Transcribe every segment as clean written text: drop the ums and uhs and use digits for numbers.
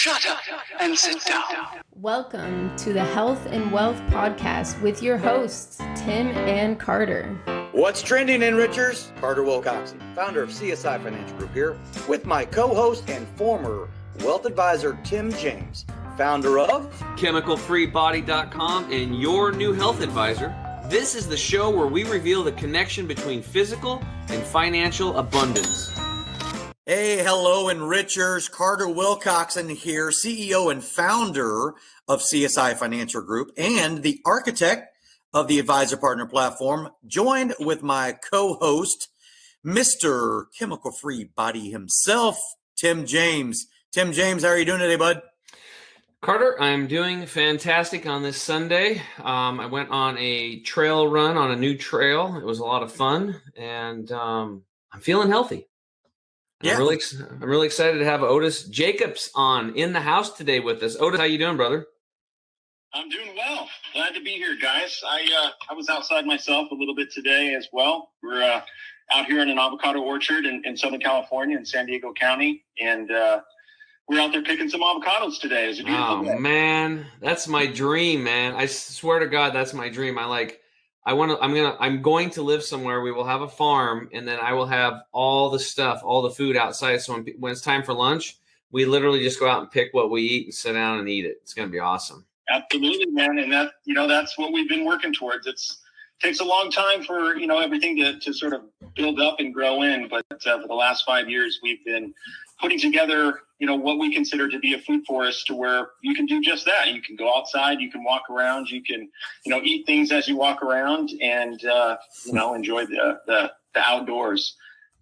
Shut up and sit down. Welcome to the Health and Wealth Podcast with your hosts, Tim and Carter. What's trending, Enrichers? Carter Wilcoxon, founder of CSI Financial Group here, with my co-host and former wealth advisor, Tim James, founder of ChemicalFreeBody.com and your new health advisor. This is the show where we reveal the connection between physical and financial abundance. Hey, hello, Enrichers. Carter Wilcoxon here, CEO and founder of CSI Financial Group and the architect of the Advisor Partner Platform, joined with my co-host, Mr. Chemical Free Body himself, Tim James. Tim James, how are you doing today, bud? Carter, I'm doing fantastic on this Sunday. I went on a trail run on a new trail. It was a lot of fun, and I'm feeling healthy. Yeah. I'm really excited to have Otis Jacobs on in the house today with us. Otis, how you doing, brother? I'm doing well. Glad to be here, guys. I was outside myself a little bit today as well. We're out here in an avocado orchard in Southern California in San Diego County, and we're out there picking some avocados today. It's a beautiful day. Man, that's my dream, man. I swear to God, that's my dream. I'm going to live somewhere. We will have a farm, and then I will have all the stuff, all the food outside. So when it's time for lunch, we literally just go out and pick what we eat and sit down and eat it. It's going to be awesome. Absolutely, man. And that's what we've been working towards. It takes a long time for, everything to sort of build up and grow in. But for the last 5 years, we've been putting together, what we consider to be a food forest, to where you can do just that. You can go outside, you can walk around, you can, eat things as you walk around and, enjoy the outdoors.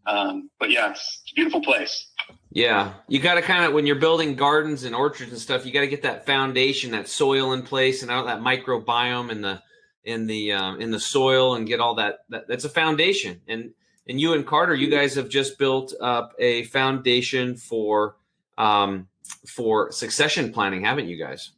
But yeah, it's a beautiful place. Yeah. You got to kind of, when you're building gardens and orchards and stuff, you got to get that foundation, that soil in place, and out that microbiome in the soil, and get all that. That's a foundation. And you and Carter, you guys have just built up a foundation for succession planning, haven't you guys?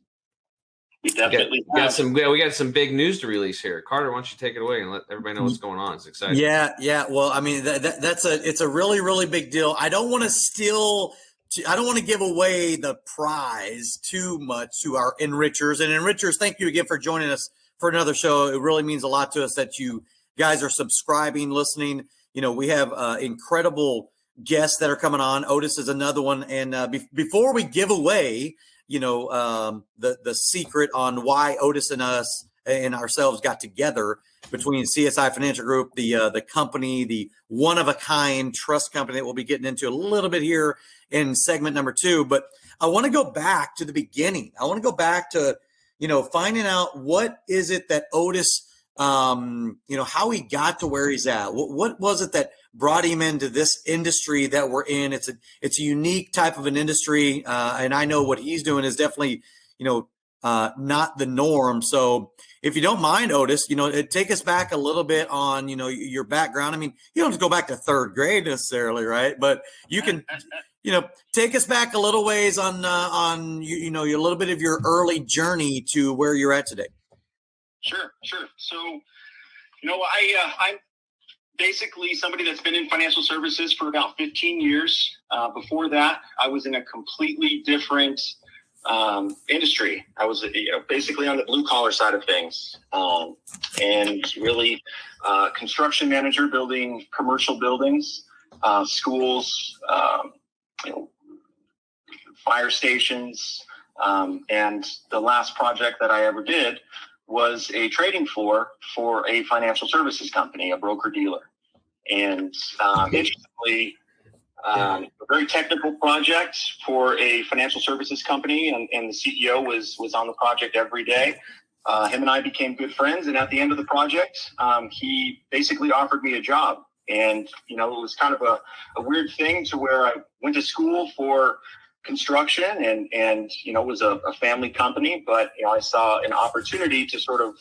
We definitely we got some big news to release here. Carter, why don't you take it away and let everybody know what's going on? It's exciting. Yeah. Well, I mean, it's a really, really big deal. I don't want to give away the prize too much to our enrichers. And enrichers, thank you again for joining us for another show. It really means a lot to us that you guys are subscribing, listening. We have incredible guests that are coming on. Otis is another one. And before we give away, the secret on why Otis and us and ourselves got together, between CSI Financial Group, the company, the one-of-a-kind trust company that we'll be getting into a little bit here in segment number 2. But I want to go back to the beginning. I want to go back to, finding out what is it that Otis, how he got to where he's at. What was it that brought him into this industry that we're in? It's a unique type of an industry. And I know what he's doing is definitely, not the norm. So if you don't mind, Otis, take us back a little bit on, your background. I mean, you don't have to go back to 3rd grade necessarily, right? But you can, take us back a little ways on a little bit of your early journey to where you're at today. Sure. So, I'm basically somebody that's been in financial services for about 15 years. Before that, I was in a completely different industry. I was basically on the blue collar side of things, and really construction manager, building commercial buildings, schools, fire stations. And the last project that I ever did was a trading floor for a financial services company, a broker dealer. And interestingly, a very technical project for a financial services company, and the CEO was on the project every day. Him and I became good friends, and at the end of the project, he basically offered me a job. And, it was kind of a weird thing, to where I went to school for construction and it was a family company, but I saw an opportunity to sort of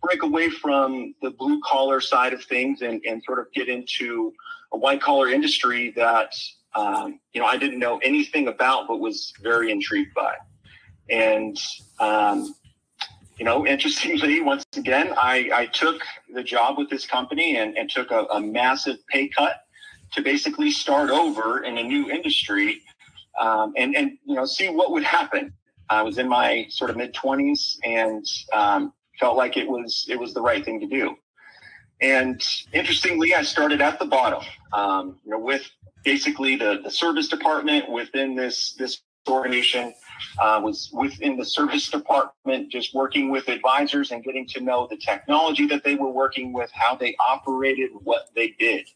break away from the blue collar side of things and sort of get into a white collar industry that I didn't know anything about, but was very intrigued by. And interestingly, once again, I took the job with this company and took a massive pay cut to basically start over in a new industry. and see what would happen. I was in my sort of mid-20s and felt like it was the right thing to do. And interestingly, I started at the bottom, with basically the service department within this organization. Was within the service department, just working with advisors and getting to know the technology that they were working with, how they operated, what they did.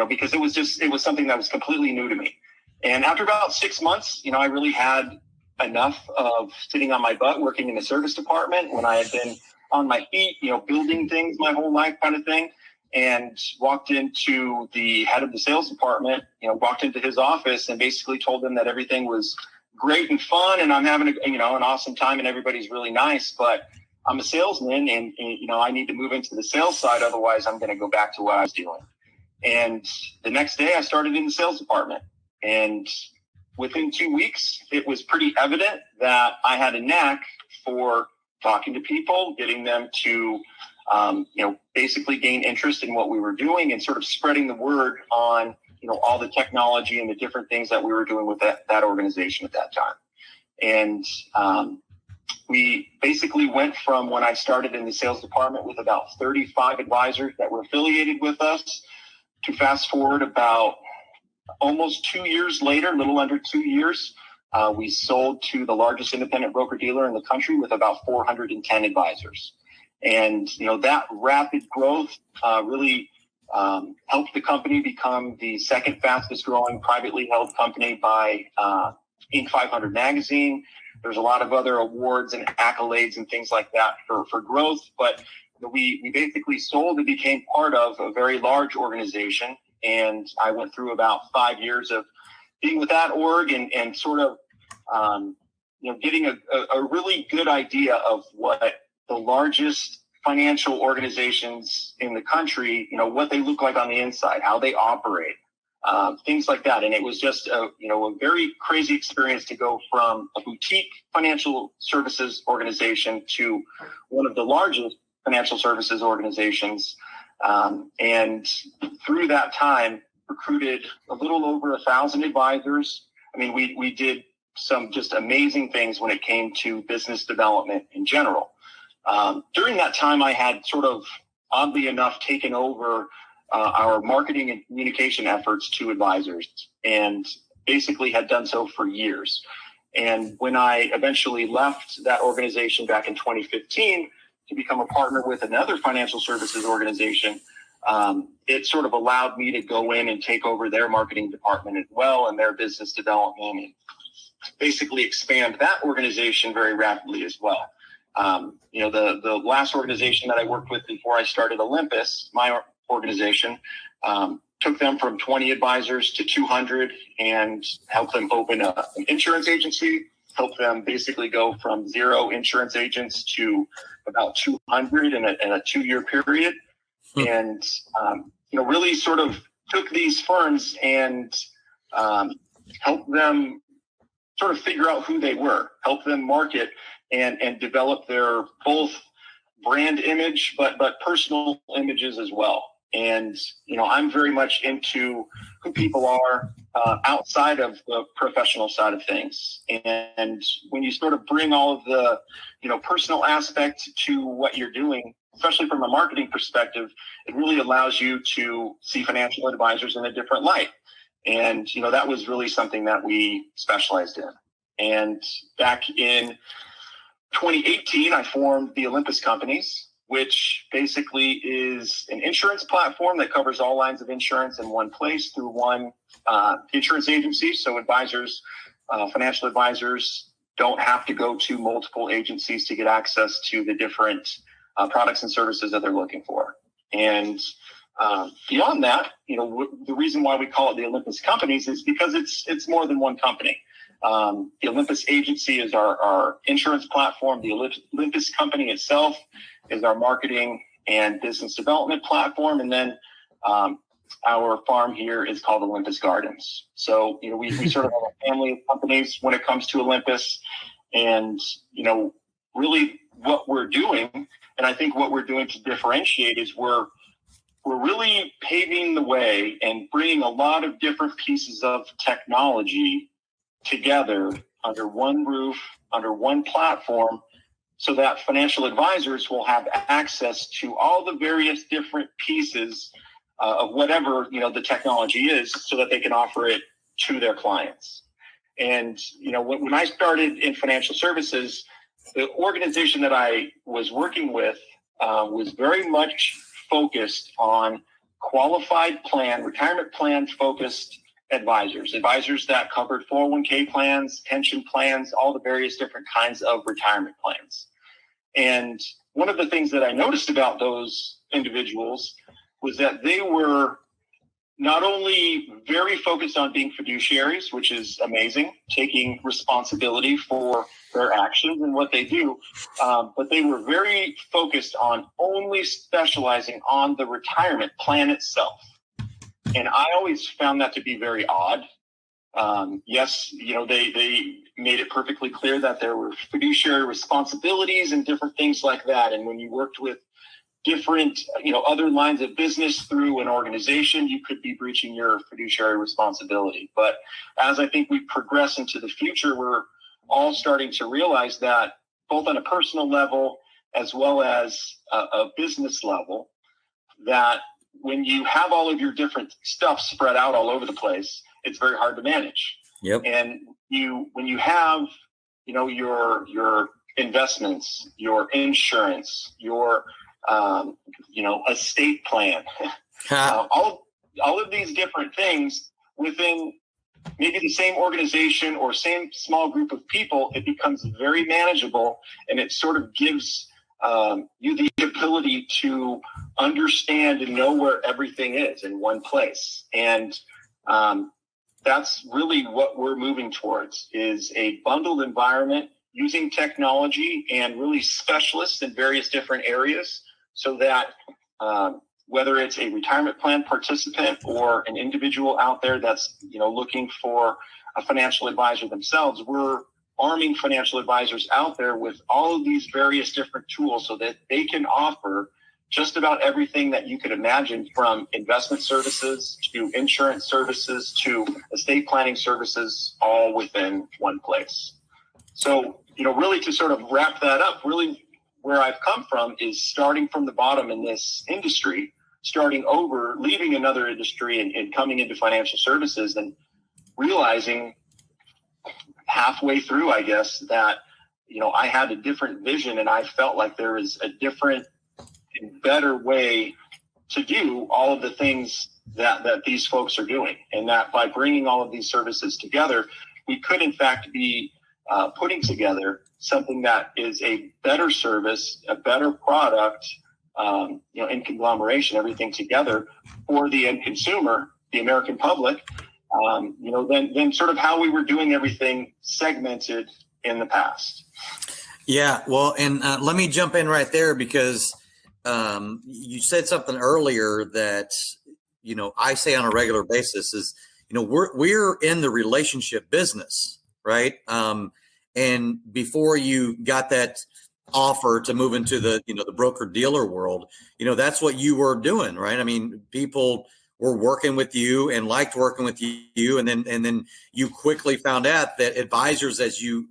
Because it was something that was completely new to me. And after about 6 months, I really had enough of sitting on my butt working in the service department when I had been on my feet, building things my whole life kind of thing, and walked into the head of the sales department, walked into his office and basically told him that everything was great and fun and I'm having an awesome time and everybody's really nice, but I'm a salesman and I need to move into the sales side. Otherwise I'm going to go back to what I was doing. And the next day I started in the sales department, and within 2 weeks, it was pretty evident that I had a knack for talking to people, getting them to, basically gain interest in what we were doing and sort of spreading the word on, all the technology and the different things that we were doing with that organization at that time. And we basically went from when I started in the sales department with about 35 advisors that were affiliated with us to fast forward about almost 2 years later, a little under 2 years, we sold to the largest independent broker-dealer in the country with about 410 advisors. And, that rapid growth really helped the company become the second fastest growing privately held company by Inc. 500 magazine. There's a lot of other awards and accolades and things like that for growth. But we basically sold and became part of a very large organization. And I went through about 5 years of being with that org and sort of, getting a really good idea of what the largest financial organizations in the country, what they look like on the inside, how they operate, things like that. And it was just a very crazy experience to go from a boutique financial services organization to one of the largest financial services organizations. And through that time, recruited a little over 1,000 advisors. I mean, we did some just amazing things when it came to business development in general. During that time, I had sort of, oddly enough, taken over our marketing and communication efforts to advisors and basically had done so for years. And when I eventually left that organization back in 2015 to become a partner with another financial services organization, it sort of allowed me to go in and take over their marketing department as well and their business development and basically expand that organization very rapidly as well. The last organization that I worked with before I started Olympus, my organization, took them from 20 advisors to 200 and helped them open an insurance agency, helped them basically go from 0 insurance agents to about 200 in a 2-year period. And, really sort of took these firms and helped them sort of figure out who they were, help them market and develop their both brand image, but personal images as well. And, I'm very much into who people are outside of the professional side of things. And when you sort of bring all of the, personal aspect to what you're doing, especially from a marketing perspective, it really allows you to see financial advisors in a different light. And, that was really something that we specialized in. And back in 2018, I formed the Olympus Companies, which basically is an insurance platform that covers all lines of insurance in one place through one insurance agency. So advisors, financial advisors don't have to go to multiple agencies to get access to the different products and services that they're looking for. And beyond that, the reason why we call it the Olympus Companies is because it's more than one company. The Olympus Agency is our insurance platform. The Olympus Company itself is our marketing and business development platform. And then our farm here is called Olympus Gardens. So, we sort of have a family of companies when it comes to Olympus. And, really what we're doing, and I think what we're doing to differentiate is we're we're really paving the way and bringing a lot of different pieces of technology together under one roof, under one platform, so that financial advisors will have access to all the various different pieces of whatever, the technology is, so that they can offer it to their clients. And, when I started in financial services, the organization that I was working with was very much focused on qualified plan, retirement plan focused advisors that covered 401k plans, pension plans, all the various different kinds of retirement plans. And one of the things that I noticed about those individuals was that they were not only very focused on being fiduciaries, which is amazing, taking responsibility for their actions and what they do, but they were very focused on only specializing on the retirement plan itself. And I always found that to be very odd. Yes, they made it perfectly clear that there were fiduciary responsibilities and different things like that. And when you worked with different, other lines of business through an organization, you could be breaching your fiduciary responsibility. But as I think we progress into the future, we're all starting to realize that both on a personal level as well as a business level, that when you have all of your different stuff spread out all over the place, it's very hard to manage. Yep. And when you have, your investments, your insurance, your estate plan, all of these different things within maybe the same organization or same small group of people, it becomes very manageable, and it sort of gives you the ability to understand and know where everything is in one place. And that's really what we're moving towards, is a bundled environment using technology and really specialists in various different areas, so that whether it's a retirement plan participant or an individual out there that's looking for a financial advisor themselves, we're arming financial advisors out there with all of these various different tools so that they can offer just about everything that you could imagine, from investment services to insurance services to estate planning services, all within one place. So, really to sort of wrap that up, really where I've come from is starting from the bottom in this industry, starting over, leaving another industry and coming into financial services, and realizing halfway through, I guess, that, I had a different vision, and I felt like there is a different and better way to do all of the things that these folks are doing. And that by bringing all of these services together, we could in fact be putting together something that is a better service, a better product, in conglomeration, everything together for the end consumer, the American public, than sort of how we were doing everything segmented in the past. Yeah, well, and let me jump in right there, because you said something earlier that, I say on a regular basis is, we're in the relationship business, right? And before you got that offer to move into the, the broker dealer world, that's what you were doing, right? I mean, people were working with you and liked working with you. And then you quickly found out that advisors, as you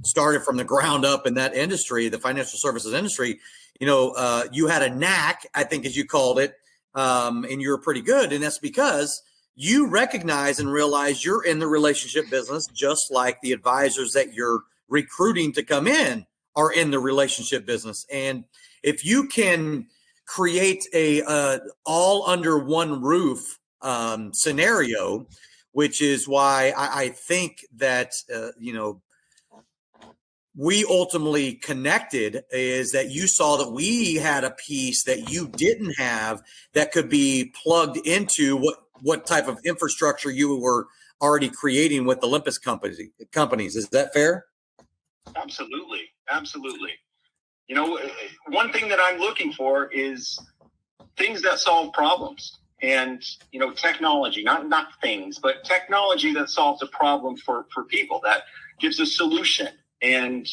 started from the ground up in that industry, the financial services industry, you had a knack, I think, as you called it, and you were pretty good. And that's because you recognize and realize you're in the relationship business, just like the advisors that you're recruiting to come in are in the relationship business. And if you can create a all under one roof scenario, which is why I think that, we ultimately connected, is that you saw that we had a piece that you didn't have that could be plugged into what type of infrastructure you were already creating with Olympus companies. Is that fair? Absolutely. One thing that I'm looking for is things that solve problems, and, technology, not things, but technology that solves a problem for people, that gives a solution. And,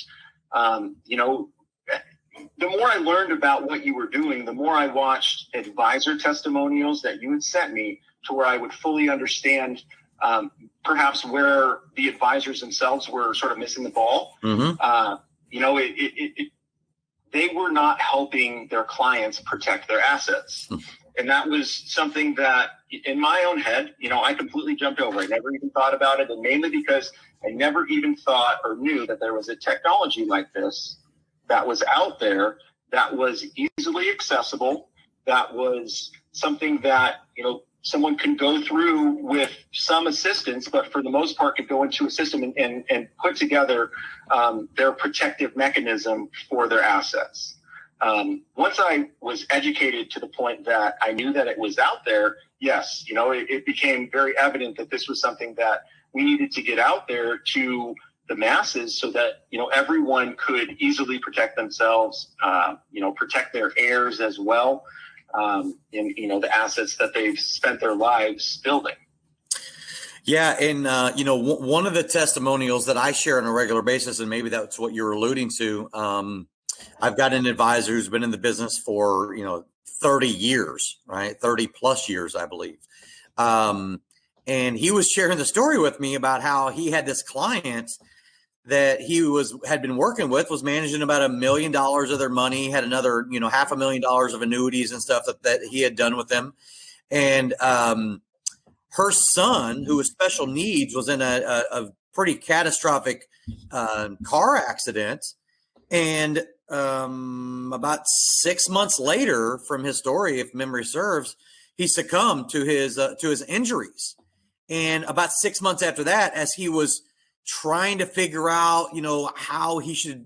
the more I learned about what you were doing, the more I watched advisor testimonials that you had sent me to where I would fully understand perhaps where the advisors themselves were sort of missing the ball. Mm-hmm. They were not helping their clients protect their assets. And that was something that in my own head, I completely jumped over. I never even thought about it. And mainly because I never even thought or knew that there was a technology like this that was out there, that was easily accessible, that was something that, someone can go through with some assistance, but for the most part could go into a system and put together their protective mechanism for their assets. Once I was educated to the point that I knew that it was out there, yes, it became very evident that this was something that we needed to get out there to the masses so that, everyone could easily protect themselves, protect their heirs as well. And the assets that they've spent their lives building. Yeah. And, one of the testimonials that I share on a regular basis, and maybe that's what you're alluding to. I've got an advisor who's been in the business for, 30 years, right? 30 plus years, I believe. And he was sharing the story with me about how he had this client that he had been working with, was managing about $1 million of their money, had another, $500,000 of annuities and stuff that he had done with them. And her son, who was special needs, was in a pretty catastrophic car accident. And about 6 months later from his story, if memory serves, he succumbed to his injuries. And about 6 months after that, as he was trying to figure out, how he should,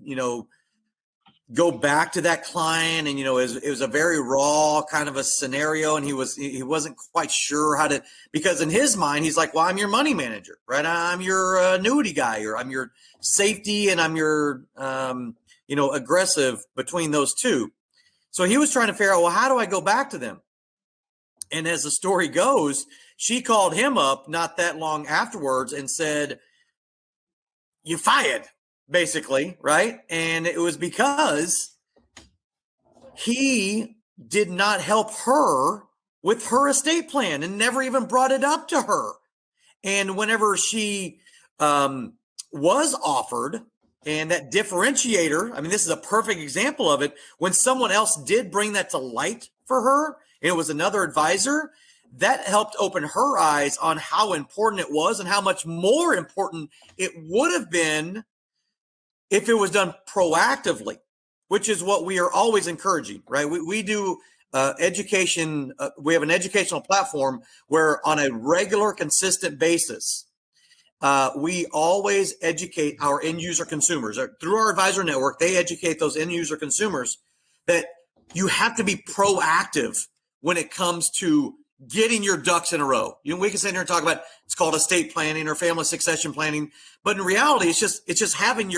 go back to that client. And, it was a very raw kind of a scenario. And he wasn't quite sure how to, because in his mind, he's like, well, I'm your money manager, right? I'm your annuity guy, or I'm your safety, and I'm your, aggressive between those two. So he was trying to figure out, well, how do I go back to them? And as the story goes, she called him up not that long afterwards and said, "You fired," basically, right? And it was because he did not help her with her estate plan and never even brought it up to her. And whenever she was offered, and that differentiator, this is a perfect example of it, when someone else did bring that to light for her, and it was another advisor, that helped open her eyes on how important it was and how much more important it would have been if it was done proactively, which is what we are always encouraging, right? We do education. We have an educational platform where on a regular, consistent basis, we always educate our end user consumers through our advisor network. They educate those end user consumers that you have to be proactive when it comes to getting your ducks in a row. We can sit here and talk about, it's called estate planning or family succession planning, but in reality, it's just having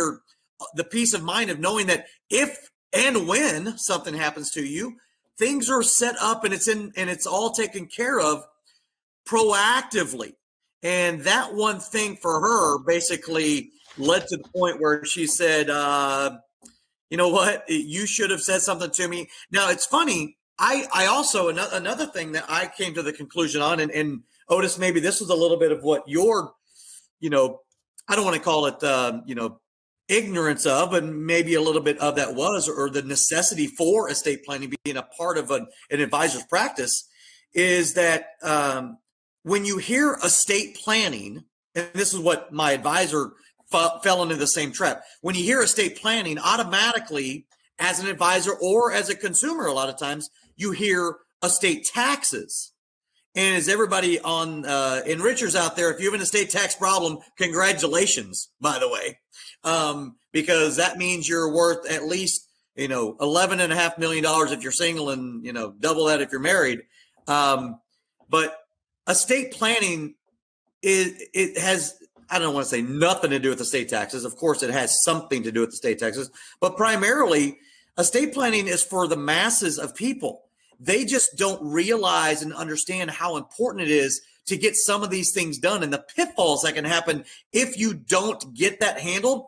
the peace of mind of knowing that if and when something happens to you, things are set up and it's all taken care of proactively. And that one thing for her basically led to the point where she said, you know what, you should have said something to me. Now, it's funny. I also, another thing that I came to the conclusion on, and Otis, maybe this was a little bit of what your, I don't want to call it, ignorance of, but maybe a little bit of that was, or the necessity for estate planning being a part of an advisor's practice, is that when you hear estate planning, and this is what my advisor fell into the same trap. When you hear estate planning, automatically, as an advisor or as a consumer, a lot of times you hear estate taxes. And as everybody on enrichers out there, if you have an estate tax problem, congratulations, by the way, because that means you're worth at least, $11.5 million if you're single, and, double that if you're married. But estate planning it has, I don't want to say nothing to do with estate taxes. Of course, it has something to do with estate taxes, but primarily estate planning is for the masses of people. They just don't realize and understand how important it is to get some of these things done, and the pitfalls that can happen if you don't get that handled.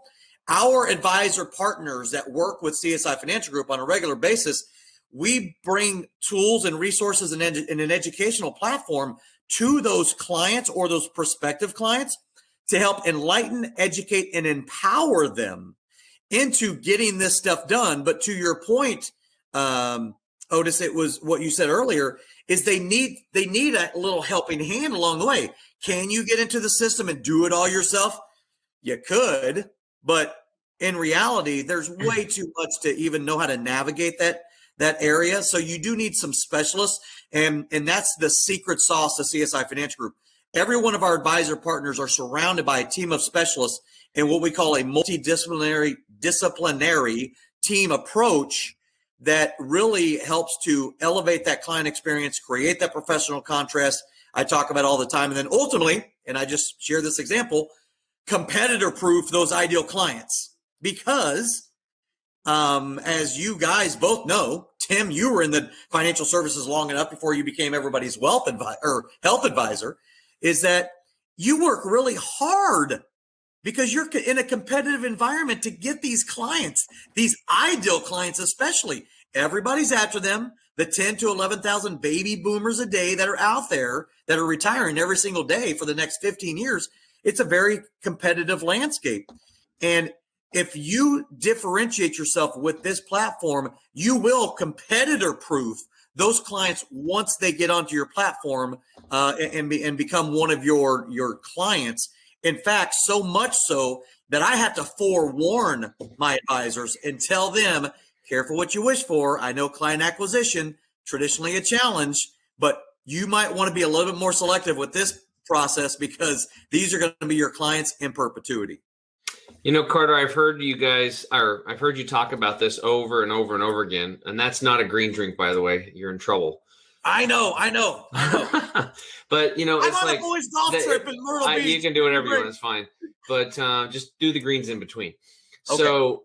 our advisor partners that work with CSI Financial Group on a regular basis, we bring tools and resources and an educational platform to those clients or those prospective clients to help enlighten, educate, and empower them into getting this stuff done. But to your point, Otis, it was what you said earlier, is they need a little helping hand along the way. Can you get into the system and do it all yourself? You could, but in reality, there's way too much to even know how to navigate that area. So you do need some specialists, and that's the secret sauce of CSI Financial Group. Every one of our advisor partners are surrounded by a team of specialists in what we call a multidisciplinary team approach that really helps to elevate that client experience, create that professional contrast I talk about all the time. And then ultimately, and I just share this example, competitor proof those ideal clients. Because as you guys both know, Tim, you were in the financial services long enough before you became everybody's health advisor, is that you work really hard because you're in a competitive environment to get these clients, these ideal clients especially. Everybody's after them, the 10 to 11,000 baby boomers a day that are out there that are retiring every single day for the next 15 years. It's a very competitive landscape. And if you differentiate yourself with this platform, you will competitor proof those clients once they get onto your platform and become one of your clients. In fact, so much so that I have to forewarn my advisors and tell them, careful what you wish for. I know client acquisition, traditionally a challenge, but you might want to be a little bit more selective with this process because these are going to be your clients in perpetuity. You know, Carter, I've heard you talk about this over and over and over again, and that's not a green drink, by the way. You're in trouble. I know. But, you know, it's I'm on like a boys golf trip in Myrtle Beach. You can do whatever you want. It's fine. But just do the greens in between. Okay. So,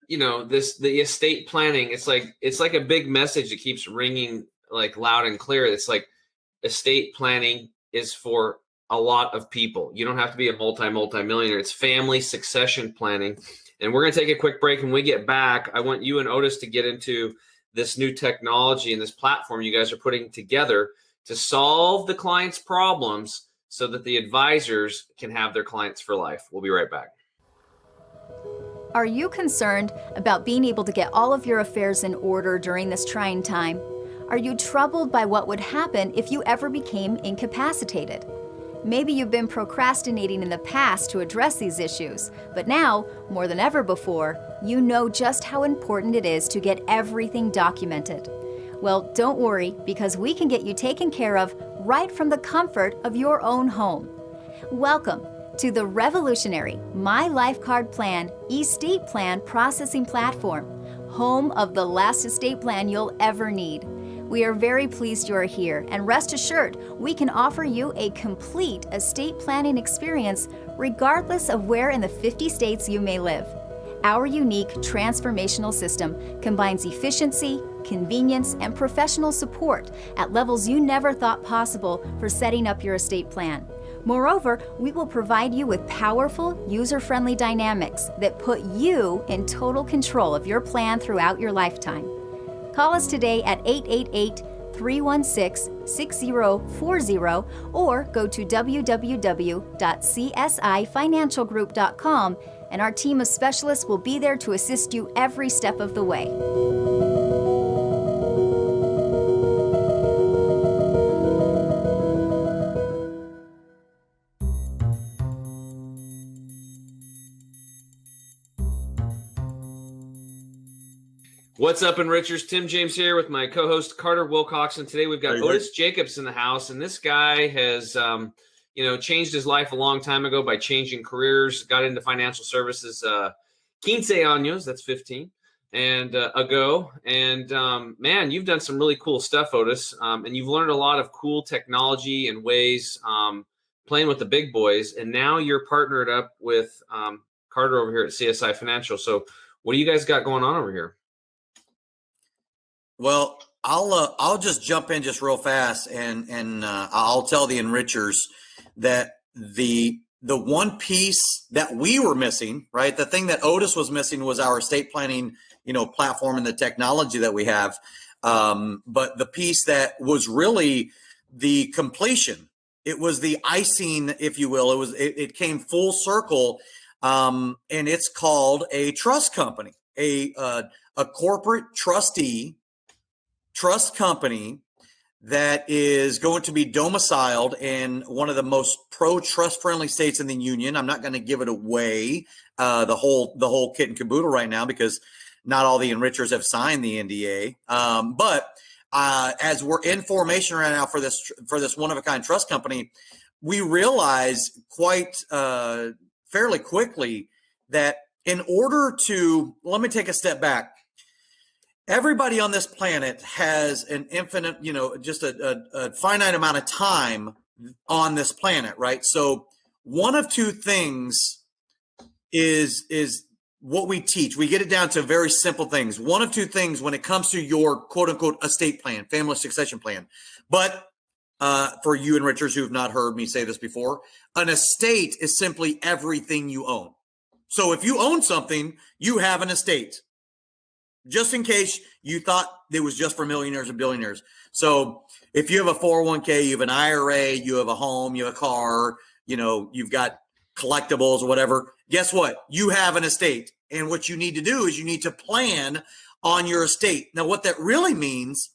you know, the estate planning, it's like a big message that keeps ringing like loud and clear. It's like estate planning is for a lot of people. You don't have to be a multi-millionaire. It's family succession planning. And we're going to take a quick break. When we get back, I want you and Otis to get into this new technology and this platform you guys are putting together to solve the client's problems so that the advisors can have their clients for life. We'll be right back. Are you concerned about being able to get all of your affairs in order during this trying time? Are you troubled by what would happen if you ever became incapacitated? Maybe you've been procrastinating in the past to address these issues, but now, more than ever before, you know just how important it is to get everything documented. Well, don't worry, because we can get you taken care of right from the comfort of your own home. Welcome to the revolutionary My Life Card Plan estate plan processing platform, home of the last estate plan you'll ever need. We are very pleased you are here, and rest assured, we can offer you a complete estate planning experience regardless of where in the 50 states you may live. Our unique transformational system combines efficiency, convenience, and professional support at levels you never thought possible for setting up your estate plan. Moreover, we will provide you with powerful, user-friendly dynamics that put you in total control of your plan throughout your lifetime. Call us today at 888-316-6040 or go to www.csifinancialgroup.com, and our team of specialists will be there to assist you every step of the way. What's up, Enrichers? Tim James here with my co-host Carter Wilcox, and today we've got Otis Jacobs in the house. And this guy has, changed his life a long time ago by changing careers. Got into financial services 15 años, that's 15, and ago. And man, you've done some really cool stuff, Otis. And you've learned a lot of cool technology and ways playing with the big boys. And now you're partnered up with Carter over here at CSI Financial. So what do you guys got going on over here? Well, I'll just jump in just real fast and I'll tell the enrichers that the the one piece that we were missing, right? The thing that Otis was missing was our estate planning, platform and the technology that we have. But the piece that was really the completion, it was the icing, if you will. It came full circle, and it's called a trust company, a corporate trust company that is going to be domiciled in one of the most pro-trust friendly states in the union. I'm not going to give it away, the whole kit and caboodle right now, because not all the enrichers have signed the NDA. But as we're in formation right now for this one-of-a-kind trust company, we realize quite fairly quickly that in order to, let me take a step back. Everybody on this planet has an infinite, just a finite amount of time on this planet, right? So one of two things is what we teach. We get it down to very simple things. One of two things when it comes to your quote unquote estate plan, family succession plan. But for you enrichers who've not heard me say this before, an estate is simply everything you own. So if you own something, you have an estate. Just in case you thought it was just for millionaires and billionaires. So if you have a 401k, you have an IRA, you have a home, you have a car, you've got collectibles or whatever, guess what? You have an estate. And what you need to do is you need to plan on your estate. Now, what that really means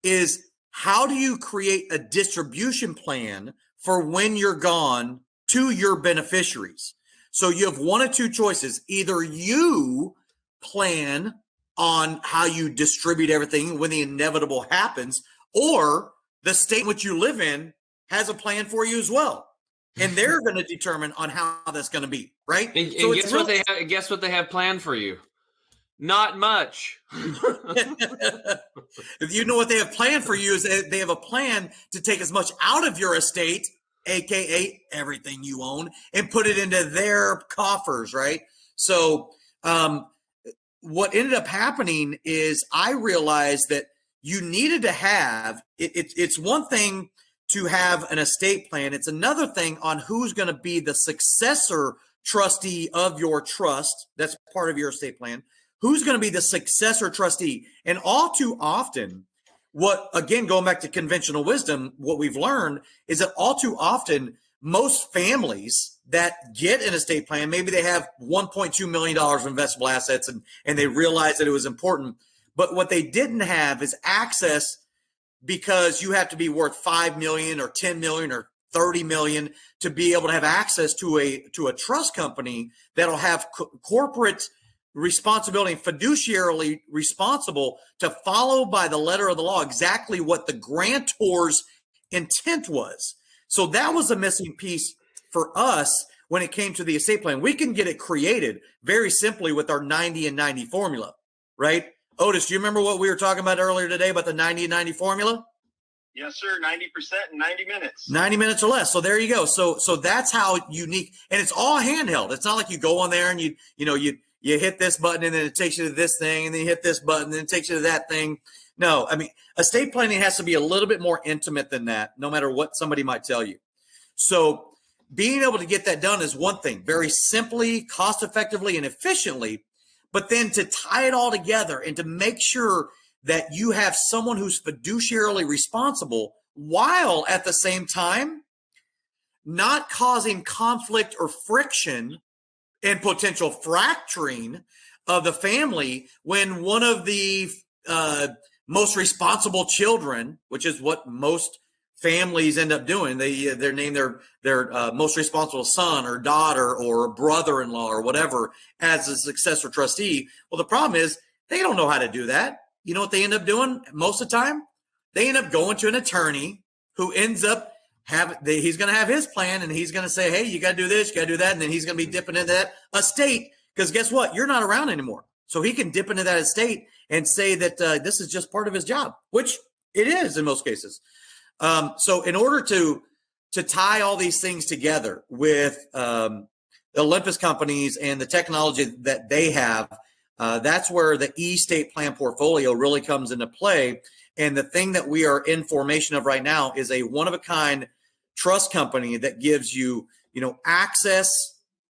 is, how do you create a distribution plan for when you're gone to your beneficiaries? So you have one of two choices. Either you plan on how you distribute everything when the inevitable happens, or the state in which you live in has a plan for you as well. And they're going to determine on how that's going to be, right? And so guess what they have planned for you? Not much. If you know what they have planned for you is they have a plan to take as much out of your estate, AKA everything you own, and put it into their coffers, right? So what ended up happening is I realized that you needed to have, it's one thing to have an estate plan. It's another thing on who's going to be the successor trustee of your trust. That's part of your estate plan. Who's going to be the successor trustee? And all too often, going back to conventional wisdom, what we've learned is that all too often, most families that get an estate plan, maybe they have $1.2 million of investable assets and they realize that it was important. But what they didn't have is access, because you have to be worth 5 million or 10 million or 30 million to be able to have access to a trust company that'll have corporate responsibility, fiduciarily responsible to follow by the letter of the law exactly what the grantor's intent was. So that was a missing piece for us when it came to the estate plan. We can get it created very simply with our 90 and 90 formula, right? Otis, do you remember what we were talking about earlier today about the 90 and 90 formula? Yes, sir. 90% in 90 minutes. 90 minutes or less. So there you go. So that's how unique, and it's all handheld. It's not like you go on there and you hit this button and then it takes you to this thing, and then you hit this button and then it takes you to that thing. No, I mean, estate planning has to be a little bit more intimate than that, no matter what somebody might tell you. So being able to get that done is one thing, very simply, cost effectively, and efficiently. But then to tie it all together and to make sure that you have someone who's fiduciarily responsible, while at the same time not causing conflict or friction and potential fracturing of the family when one of the most responsible children, which is what most families end up doing, they name their most responsible son or daughter or brother-in-law or whatever as a successor trustee. Well, the problem is they don't know how to do that. You know what they end up doing most of the time? They end up going to an attorney who ends up he's going to have his plan, and he's going to say, hey, you got to do this, you got to do that. And then he's going to be dipping into that estate, because guess what? You're not around anymore. So he can dip into that estate and say that this is just part of his job, which it is in most cases. So in order to tie all these things together with the Olympus companies and the technology that they have, that's where the estate plan portfolio really comes into play. And the thing that we are in formation of right now is a one-of-a-kind trust company that gives you, access,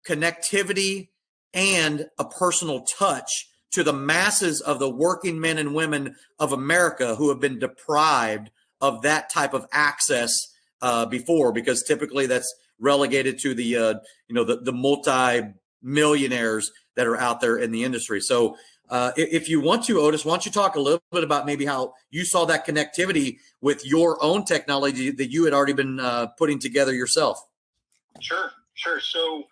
connectivity, and a personal touch to the masses of the working men and women of America who have been deprived of that type of access before, because typically that's relegated to the multi-millionaires that are out there in the industry. So if you want to, Otis, why don't you talk a little bit about maybe how you saw that connectivity with your own technology that you had already been putting together yourself? Sure. So,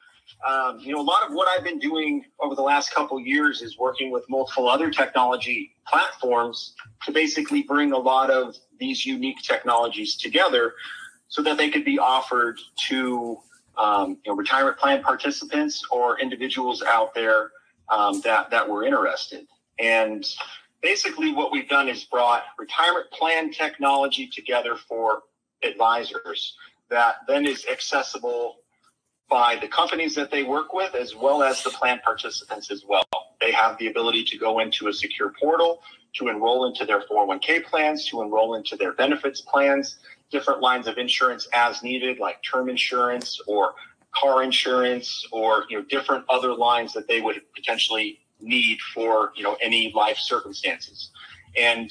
a lot of what I've been doing over the last couple of years is working with multiple other technology platforms to basically bring a lot of these unique technologies together so that they could be offered to retirement plan participants or individuals out there that were interested. And basically what we've done is brought retirement plan technology together for advisors that then is accessible by the companies that they work with, as well as the plan participants as well. They have the ability to go into a secure portal, to enroll into their 401k plans, to enroll into their benefits plans, different lines of insurance as needed, like term insurance or car insurance, or different other lines that they would potentially need for any life circumstances. And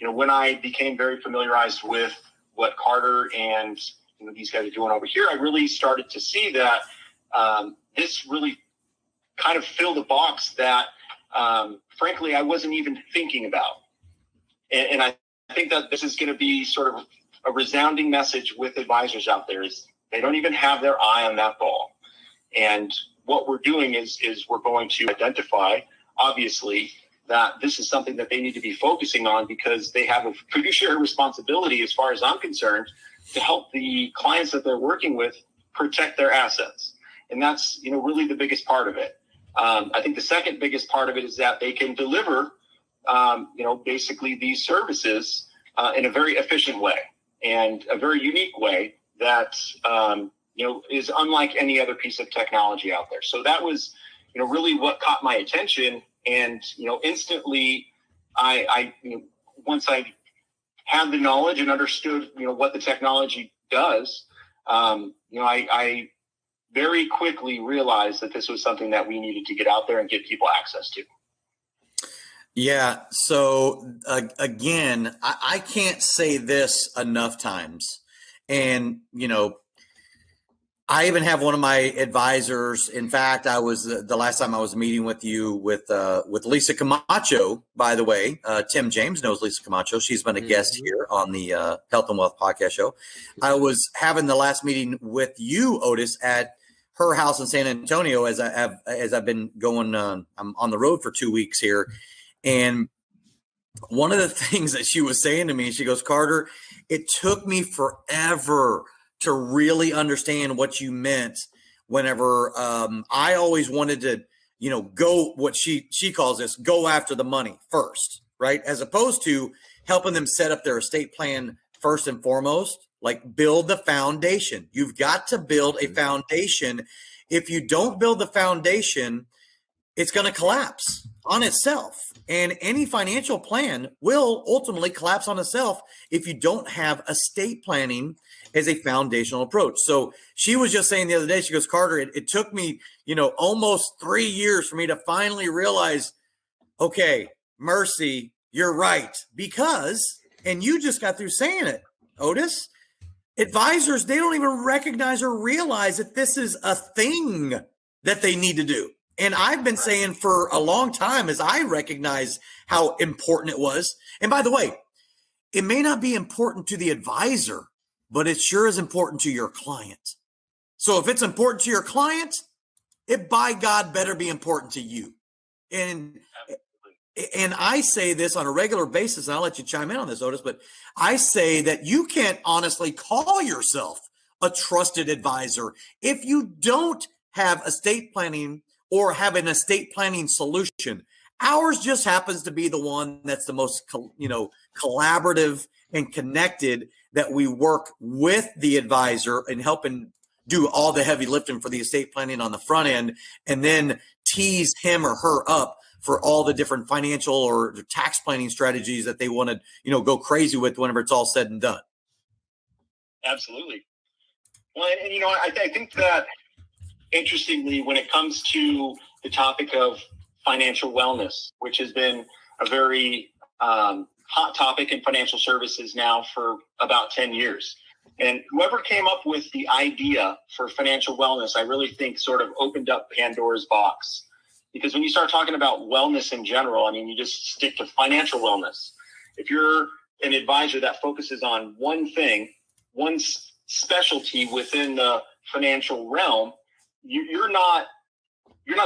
when I became very familiarized with what Carter and these guys are doing over here, I really started to see that this really kind of filled a box that, frankly, I wasn't even thinking about. And I think that this is going to be sort of a resounding message with advisors out there, is they don't even have their eye on that ball. And what we're doing is we're going to identify, obviously, that this is something that they need to be focusing on, because they have a fiduciary responsibility, as far as I'm concerned, to help the clients that they're working with protect their assets. And that's, really the biggest part of it. I think the second biggest part of it is that they can deliver, basically these services in a very efficient way and a very unique way that, is unlike any other piece of technology out there. So that was, really what caught my attention. And, instantly I once I had the knowledge and understood, what the technology does, I very quickly realized that this was something that we needed to get out there and give people access to. Yeah. So again, I can't say this enough times. And, I even have one of my advisors. In fact, I was the last time I was meeting with you with Lisa Camacho, by the way. Tim James knows Lisa Camacho. She's been a guest here on the Health and Wealth podcast show. I was having the last meeting with you, Otis, at her house in San Antonio as I've been going. I'm on the road for 2 weeks here. And one of the things that she was saying to me, she goes, Carter, it took me forever to really understand what you meant whenever I always wanted to, go what she calls this, go after the money first, right? As opposed to helping them set up their estate plan first and foremost, like build the foundation. You've got to build a foundation. If you don't build the foundation, it's going to collapse on itself. And any financial plan will ultimately collapse on itself if you don't have estate planning as a foundational approach. So she was just saying the other day, she goes, Carter, it took me, almost 3 years for me to finally realize, okay, Mercy, you're right. Because, and you just got through saying it, Otis, advisors, they don't even recognize or realize that this is a thing that they need to do. And I've been saying for a long time, as I recognize how important it was. And by the way, it may not be important to the advisor, but it sure is important to your client. So if it's important to your client, it by God better be important to you. And I say this on a regular basis, and I'll let you chime in on this, Otis, but I say that you can't honestly call yourself a trusted advisor if you don't have estate planning or have an estate planning solution. Ours just happens to be the one that's the most, collaborative and connected, that we work with the advisor and helping do all the heavy lifting for the estate planning on the front end, and then tease him or her up for all the different financial or tax planning strategies that they want to, go crazy with whenever it's all said and done. Absolutely. Well, and I think that interestingly, when it comes to the topic of financial wellness, which has been a very hot topic in financial services now for about 10 years. And whoever came up with the idea for financial wellness, I really think sort of opened up Pandora's box. Because when you start talking about wellness in general, I mean, you just stick to financial wellness. If you're an advisor that focuses on one thing, one specialty within the financial realm, you're not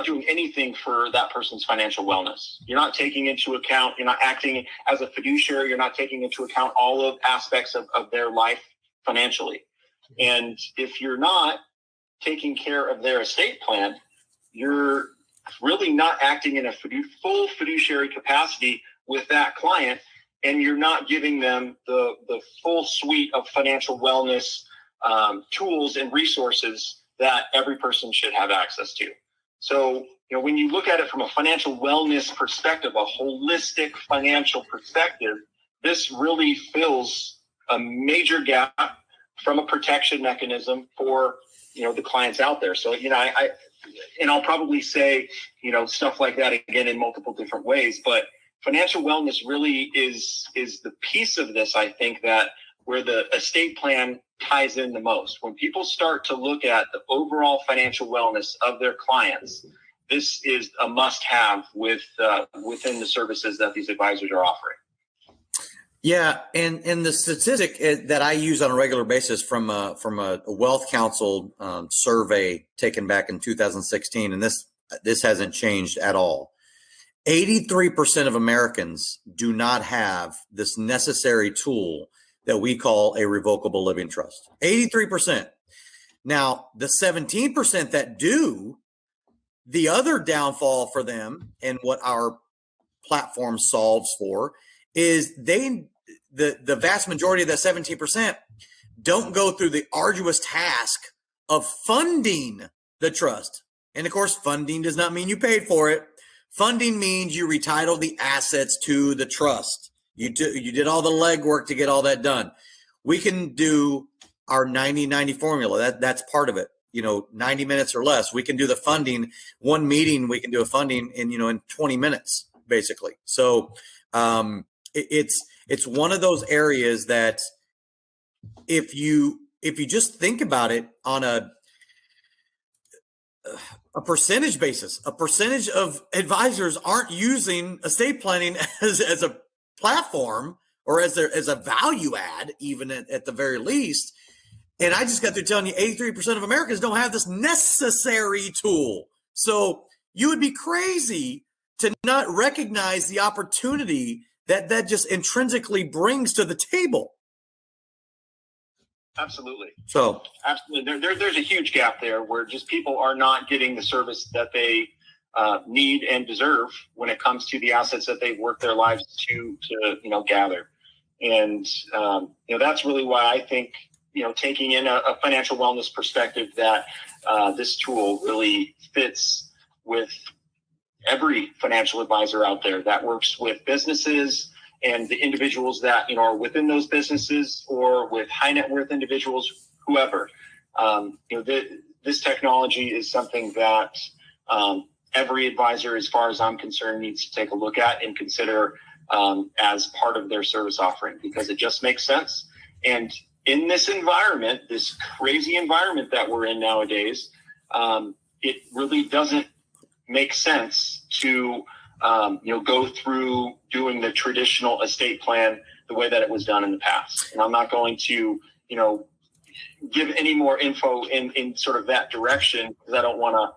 doing anything for that person's financial wellness. You're not taking into account, you're not acting as a fiduciary, you're not taking into account all of aspects of their life financially. And if you're not taking care of their estate plan, you're really not acting in a full fiduciary capacity with that client, and you're not giving them the full suite of financial wellness tools and resources that every person should have access to. So, when you look at it from a financial wellness perspective, a holistic financial perspective, this really fills a major gap from a protection mechanism for, the clients out there. So, I'll probably say, stuff like that again in multiple different ways, but financial wellness really is the piece of this, I think, that where the estate plan ties in the most. When people start to look at the overall financial wellness of their clients, this is a must-have within the services that these advisors are offering. Yeah, and the statistic that I use on a regular basis from a Wealth Council survey taken back in 2016, and this hasn't changed at all. 83% of Americans do not have this necessary tool that we call a revocable living trust. 83%. Now, the 17% that do, the other downfall for them and what our platform solves for is the vast majority of that 17% don't go through the arduous task of funding the trust. And of course, funding does not mean you paid for it. Funding means you retitle the assets to the trust. You did all the legwork to get all that done. We can do our 90-90 formula. That's part of it. 90 minutes or less. We can do the funding. One meeting, we can do a funding in 20 minutes, basically. So it's one of those areas that if you just think about it on a percentage basis, a percentage of advisors aren't using estate planning as a platform or as a value add, even at the very least. And I just got through telling you 83% of Americans don't have this necessary tool. So you would be crazy to not recognize the opportunity that just intrinsically brings to the table. Absolutely. So absolutely. There's a huge gap there where just people are not getting the service that they need and deserve when it comes to the assets that they've worked their lives to gather. And, that's really why I think, taking in a financial wellness perspective that this tool really fits with every financial advisor out there that works with businesses and the individuals that, are within those businesses or with high net worth individuals, whoever. This technology is something that every advisor, as far as I'm concerned, needs to take a look at and consider as part of their service offering, because it just makes sense. And in this environment, this crazy environment that we're in nowadays, it really doesn't make sense to go through doing the traditional estate plan the way that it was done in the past. And I'm not going to give any more info in sort of that direction, because I don't want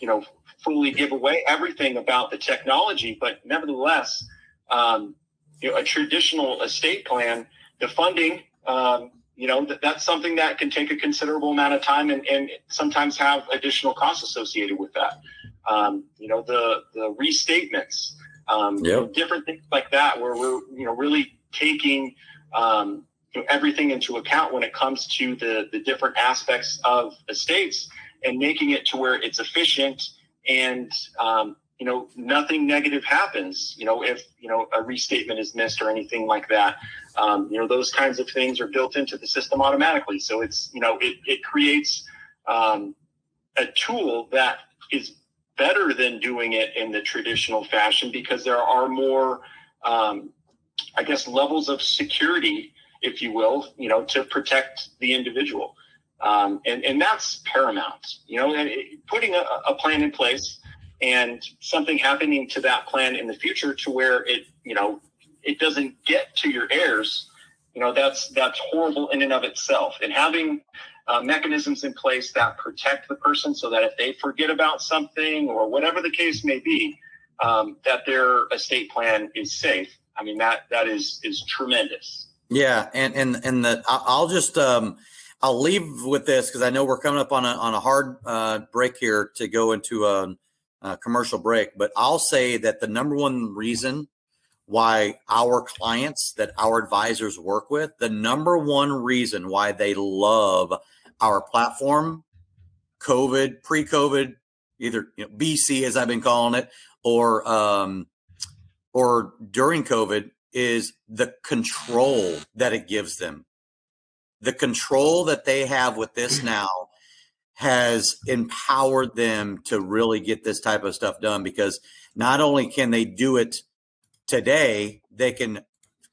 to fully give away everything about the technology. But nevertheless, a traditional estate plan, the funding, that's something that can take a considerable amount of time and sometimes have additional costs associated with that. The restatements, different things like that, where we're, really taking, everything into account when it comes to the different aspects of estates and making it to where it's efficient and, nothing negative happens, if, a restatement is missed or anything like that. Those kinds of things are built into the system automatically. So it's, it creates a tool that is better than doing it in the traditional fashion, because there are more, levels of security, if you will, to protect the individual. And that's paramount, and putting a plan in place and something happening to that plan in the future to where it doesn't get to your heirs, that's horrible in and of itself. And having mechanisms in place that protect the person so that if they forget about something or whatever the case may be, that their estate plan is safe. I mean, that is tremendous. Yeah. And I'll leave with this, because I know we're coming up on a hard break here to go into a commercial break. But I'll say that the number one reason why our clients that our advisors work with, the number one reason why they love our platform, pre-COVID, either BC as I've been calling it, or during COVID, is the control that it gives them. The control that they have with this now has empowered them to really get this type of stuff done, because not only can they do it today, they can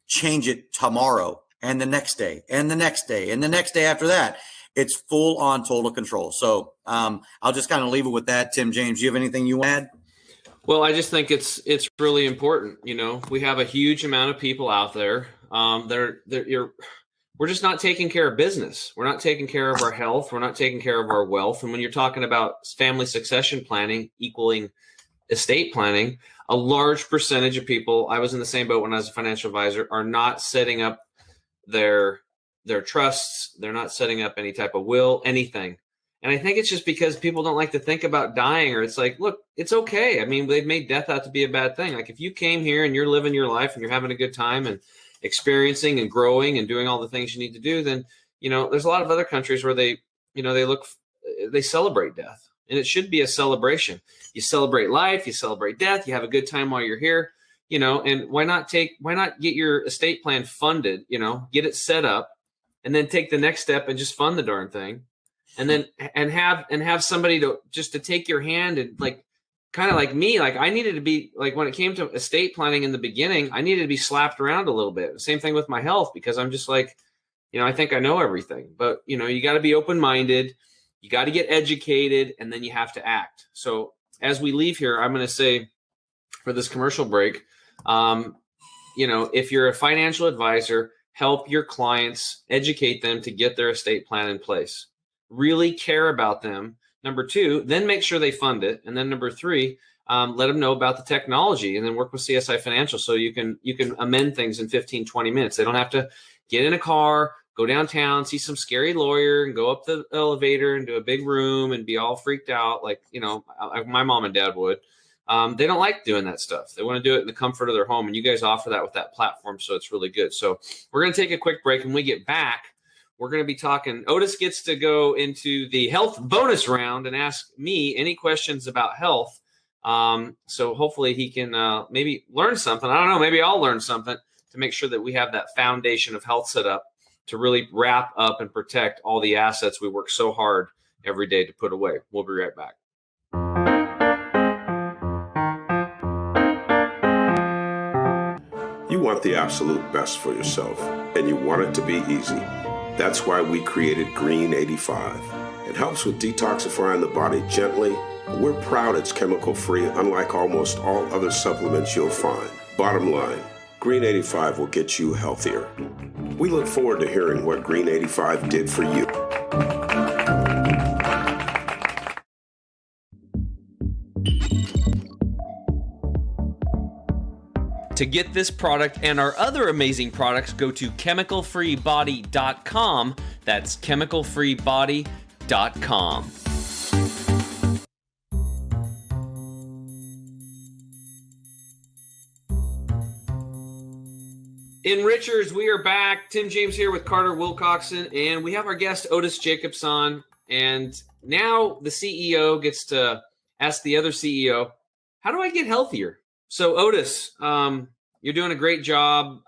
change it tomorrow and the next day and the next day and the next day after that. It's full on total control. So I'll just kind of leave it with that. Tim James, do you have anything you want to add? Well, I just think it's really important. We have a huge amount of people out there. We're just not taking care of business. We're not taking care of our health. We're not taking care of our wealth. And when you're talking about family succession planning equaling estate planning, a large percentage of people, I was in the same boat when I was a financial advisor, are not setting up their trusts. They're not setting up any type of will, anything. And I think it's just because people don't like to think about dying, or it's like, look, it's okay. I mean, they've made death out to be a bad thing. Like if you came here and you're living your life and you're having a good time and experiencing and growing and doing all the things you need to do, then, there's a lot of other countries where they celebrate death, and it should be a celebration. You celebrate life, you celebrate death, you have a good time while you're here, and why not get your estate plan funded, get it set up, and then take the next step and just fund the darn thing. And then, and have somebody to take your hand and kind of like me, I needed to be when it came to estate planning in the beginning, I needed to be slapped around a little bit. Same thing with my health, because I'm just I think I know everything, but you got to be open-minded, you got to get educated, and then you have to act. So as we leave here, I'm going to say for this commercial break, if you're a financial advisor, help your clients, educate them to get their estate plan in place. Really care about them. Number two, then make sure they fund it. And then number three, let them know about the technology, and then work with CSI Financial so you can amend things in 15, 20 minutes. They don't have to get in a car, go downtown, see some scary lawyer, and go up the elevator into a big room and be all freaked out like my mom and dad would. They don't like doing that stuff. They want to do it in the comfort of their home, and you guys offer that with that platform, so it's really good. So we're going to take a quick break. When we get back, we're going to be talking. Otis gets to go into the health bonus round and ask me any questions about health. So hopefully he can maybe learn something. I don't know. Maybe I'll learn something to make sure that we have that foundation of health set up to really wrap up and protect all the assets we work so hard every day to put away. We'll be right back. You want the absolute best for yourself, and you want it to be easy. That's why we created Green 85. It helps with detoxifying the body gently. We're proud it's chemical-free, unlike almost all other supplements you'll find. Bottom line, Green 85 will get you healthier. We look forward to hearing what Green 85 did for you. To get this product and our other amazing products, go to chemicalfreebody.com. That's chemicalfreebody.com. Enrichers, we are back. Tim James here with Carter Wilcoxon, and we have our guest Otis Jacobs on. And now the CEO gets to ask the other CEO, how do I get healthier? So Otis, you're doing a great job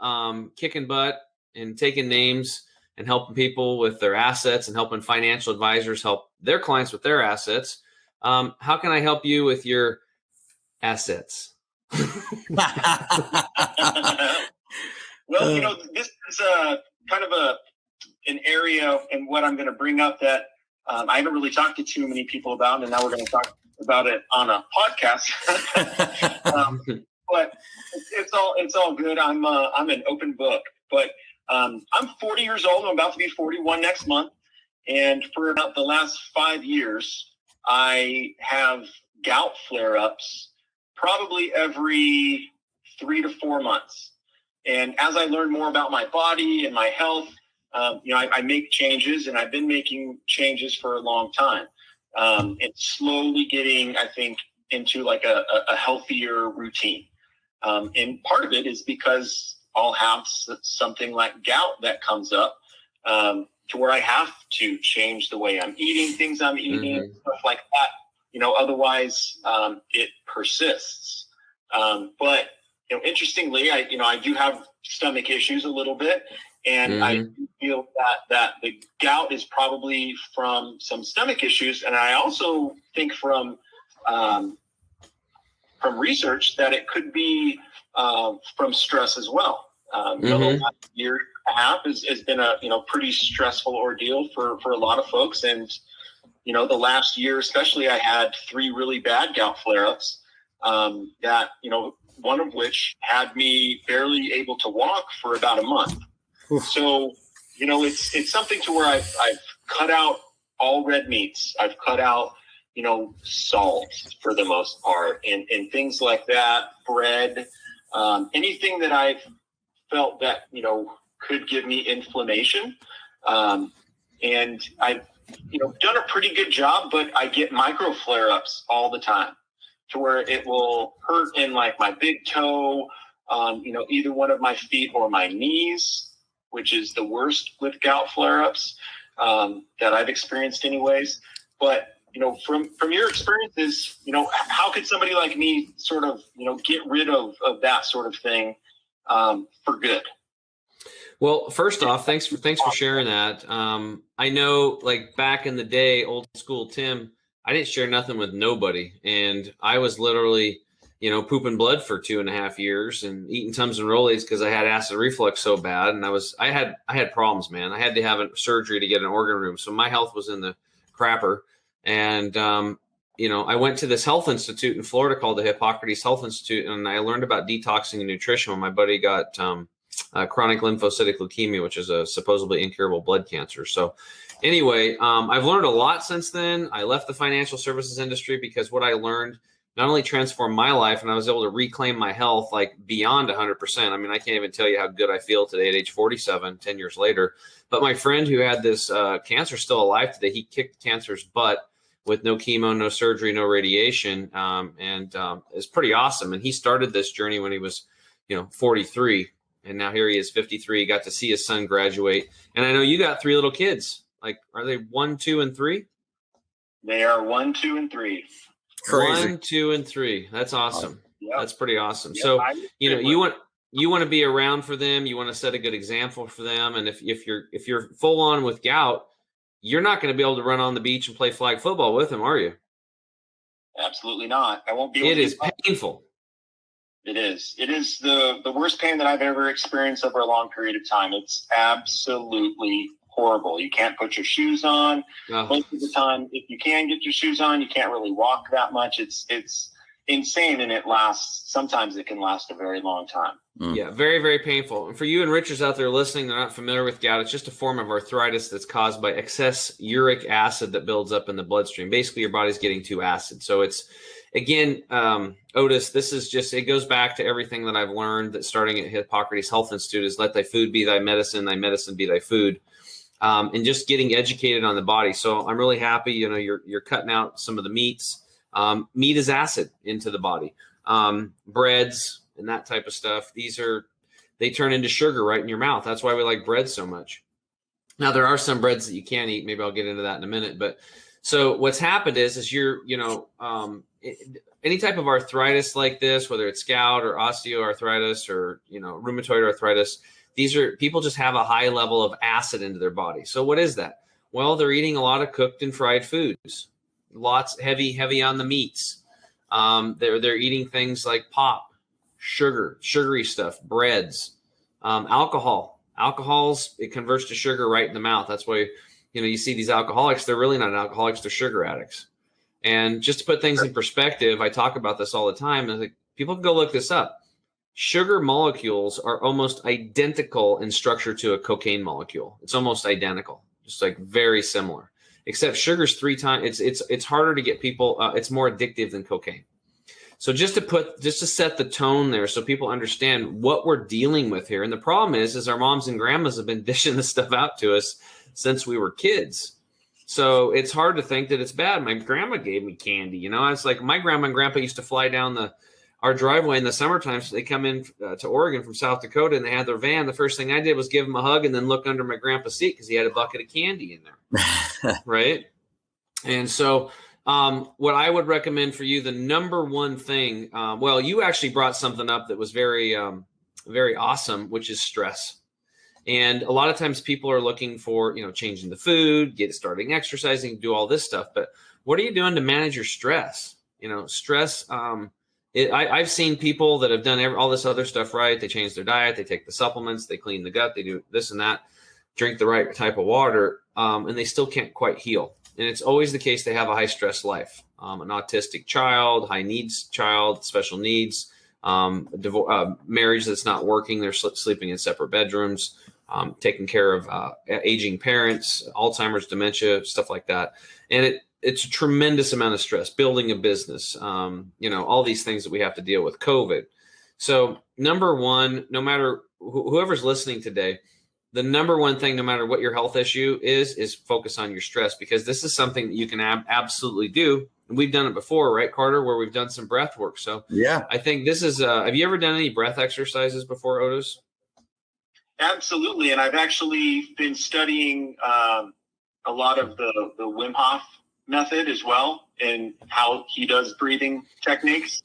kicking butt in taking names and helping people with their assets and helping financial advisors help their clients with their assets. How can I help you with your assets? Well, this is kind of an area and what I'm going to bring up that I haven't really talked to too many people about, and now we're going to talk about it on a podcast. But it's all good. I'm an open book, but I'm 40 years old. I'm about to be 41 next month, and for about the last 5 years, I have gout flare-ups probably every 3 to 4 months. And as I learn more about my body and my health, I make changes, and I've been making changes for a long time. And slowly getting, I think, into like a healthier routine. And part of it is because I'll have something like gout that comes up to where I have to change the way I'm eating, things I'm eating, stuff like that. Otherwise it persists. But interestingly, I do have stomach issues a little bit, and I feel that the gout is probably from some stomach issues, and I also think from research that it could be from stress as well. The last year and a half has been a pretty stressful ordeal for a lot of folks, and the last year especially, I had 3 really bad gout flare-ups that one of which had me barely able to walk for about a month. So, it's something to where I've cut out all red meats. I've cut out, salt for the most part, and things like that, bread, anything that I've felt that, could give me inflammation. And I've, done a pretty good job, but I get micro flare-ups all the time, to where it will hurt in like my big toe, either one of my feet or my knees, which is the worst with gout flare-ups that I've experienced anyways. But, from your experiences, how could somebody like me sort of, get rid of that sort of thing for good? Well, first off, thanks for sharing that. I know, like back in the day, old school Tim, I didn't share nothing with nobody. And I was literally, pooping blood for 2.5 years and eating Tums and Rollies because I had acid reflux so bad. And I had problems, man. I had to have a surgery to get an organ room. So my health was in the crapper. And, I went to this health institute in Florida called the Hippocrates Health Institute. And I learned about detoxing and nutrition when my buddy got chronic lymphocytic leukemia, which is a supposedly incurable blood cancer. So anyway, I've learned a lot since then. I left the financial services industry because what I learned not only transformed my life, and I was able to reclaim my health like beyond 100%. I mean, I can't even tell you how good I feel today at age 47, 10 years later. But my friend who had this cancer is still alive today. He kicked cancer's butt with no chemo, no surgery, no radiation. And it's pretty awesome. And he started this journey when he was, 43. And now here he is, 53, got to see his son graduate. And I know you got 3 little kids. Like, are they 1, 2, and 3? They are 1, 2, and 3. Crazy. 1, 2, and 3. That's awesome. Yep. That's pretty awesome. Yep. So, you want to be around for them. You want to set a good example for them. And if you're full on with gout, you're not going to be able to run on the beach and play flag football with them, are you? Absolutely not. I won't be able It to. is painful. It is. It is the worst pain that I've ever experienced over a long period of time. It's absolutely horrible. You can't put your shoes on most of the time. If you can get your shoes on, you can't really walk that much. It's insane, and sometimes it can last a very long time. Yeah, very, very painful. And for you and Richards out there listening, they're not familiar with gout. It's just a form of arthritis that's caused by excess uric acid that builds up in the bloodstream. Basically, your body's getting too acid. So it's, again, Otis, this is just, it goes back to everything that I've learned that starting at Hippocrates Health Institute is let thy food be thy medicine be thy food. And just getting educated on the body. So I'm really happy, you're cutting out some of the meats. Meat is acid into the body. Breads and that type of stuff. They turn into sugar right in your mouth. That's why we like bread so much. Now there are some breads that you can't eat. Maybe I'll get into that in a minute. But so what's happened is you're, any type of arthritis like this, whether it's gout or osteoarthritis or, rheumatoid arthritis, These are people just have a high level of acid into their body. So what is that? Well, they're eating a lot of cooked and fried foods, lots heavy on the meats. They're eating things like pop, sugary stuff, breads, alcohol. Alcohols, it converts to sugar right in the mouth. That's why, you see these alcoholics, they're really not alcoholics, they're sugar addicts. And just to put things in perspective, I talk about this all the time. And people can go look this up. Sugar molecules are almost identical in structure to a cocaine molecule. It's almost identical, just like very similar, except sugar's 3 times. It's harder to get people. It's more addictive than cocaine. So just to set the tone there, so people understand what we're dealing with here. And the problem is our moms and grandmas have been dishing this stuff out to us since we were kids. So it's hard to think that it's bad. My grandma gave me candy. It's like my grandma and grandpa used to fly down our driveway in the summertime. So they come in to Oregon from South Dakota, and they had their van. The first thing I did was give him a hug and then look under my grandpa's seat because he had a bucket of candy in there. Right. And so what I would recommend for you, the number one thing, well, you actually brought something up that was very, very awesome, which is stress. And a lot of times people are looking for, changing the food, starting exercising, do all this stuff. But what are you doing to manage your stress? Stress, I've seen people that have done all this other stuff right. They change their diet, they take the supplements, they clean the gut, they do this and that, drink the right type of water, and they still can't quite heal. And it's always the case they have a high stress life, an autistic child, high needs child, special needs, marriage that's not working, they're sleeping in separate bedrooms, taking care of aging parents, Alzheimer's, dementia, stuff like that. And it's a tremendous amount of stress, building a business, all these things that we have to deal with, COVID. So number one, no matter whoever's listening today, the number one thing, no matter what your health issue is focus on your stress, because this is something that you can absolutely do. And we've done it before, right, Carter, where we've done some breath work. So yeah, I think this is, have you ever done any breath exercises before, Otis? Absolutely. And I've actually been studying a lot of the Wim Hof method as well, and how he does breathing techniques.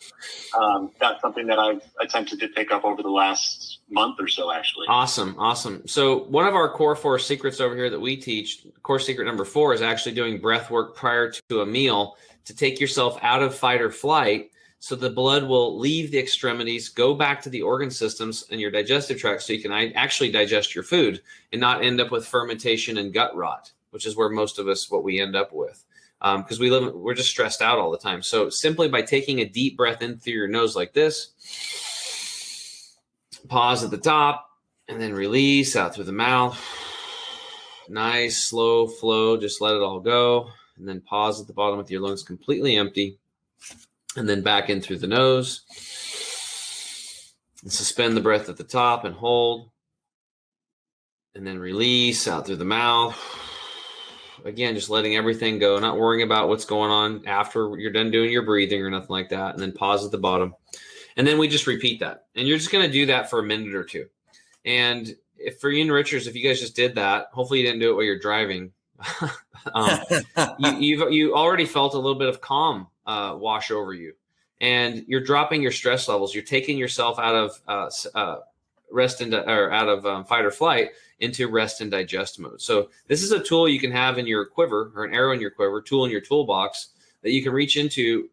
That's something that I've attempted to pick up over the last month or so, actually. Awesome. So one of our core 4 secrets over here that we teach, core secret number 4, is actually doing breath work prior to a meal to take yourself out of fight or flight, so the blood will leave the extremities, go back to the organ systems and your digestive tract, so you can actually digest your food and not end up with fermentation and gut rot, which is where most of us, what we end up with. Because we're just stressed out all the time. So simply by taking a deep breath in through your nose like this, pause at the top, and then release out through the mouth. Nice, slow flow. Just let it all go. And then pause at the bottom with your lungs completely empty. And then back in through the nose. And suspend the breath at the top and hold. And then release out through the mouth. Again, just letting everything go, not worrying about what's going on after you're done doing your breathing or nothing like that. And then pause at the bottom. And then we just repeat that. And you're just going to do that for a minute or two. And if for you enrichers, if you guys just did that, hopefully you didn't do it while you're driving. You already felt a little bit of calm wash over you. And you're dropping your stress levels. You're taking yourself out of fight or flight into rest and digest mode. So this is a tool you can have in your quiver, or an arrow in your quiver, tool in your toolbox that you can reach into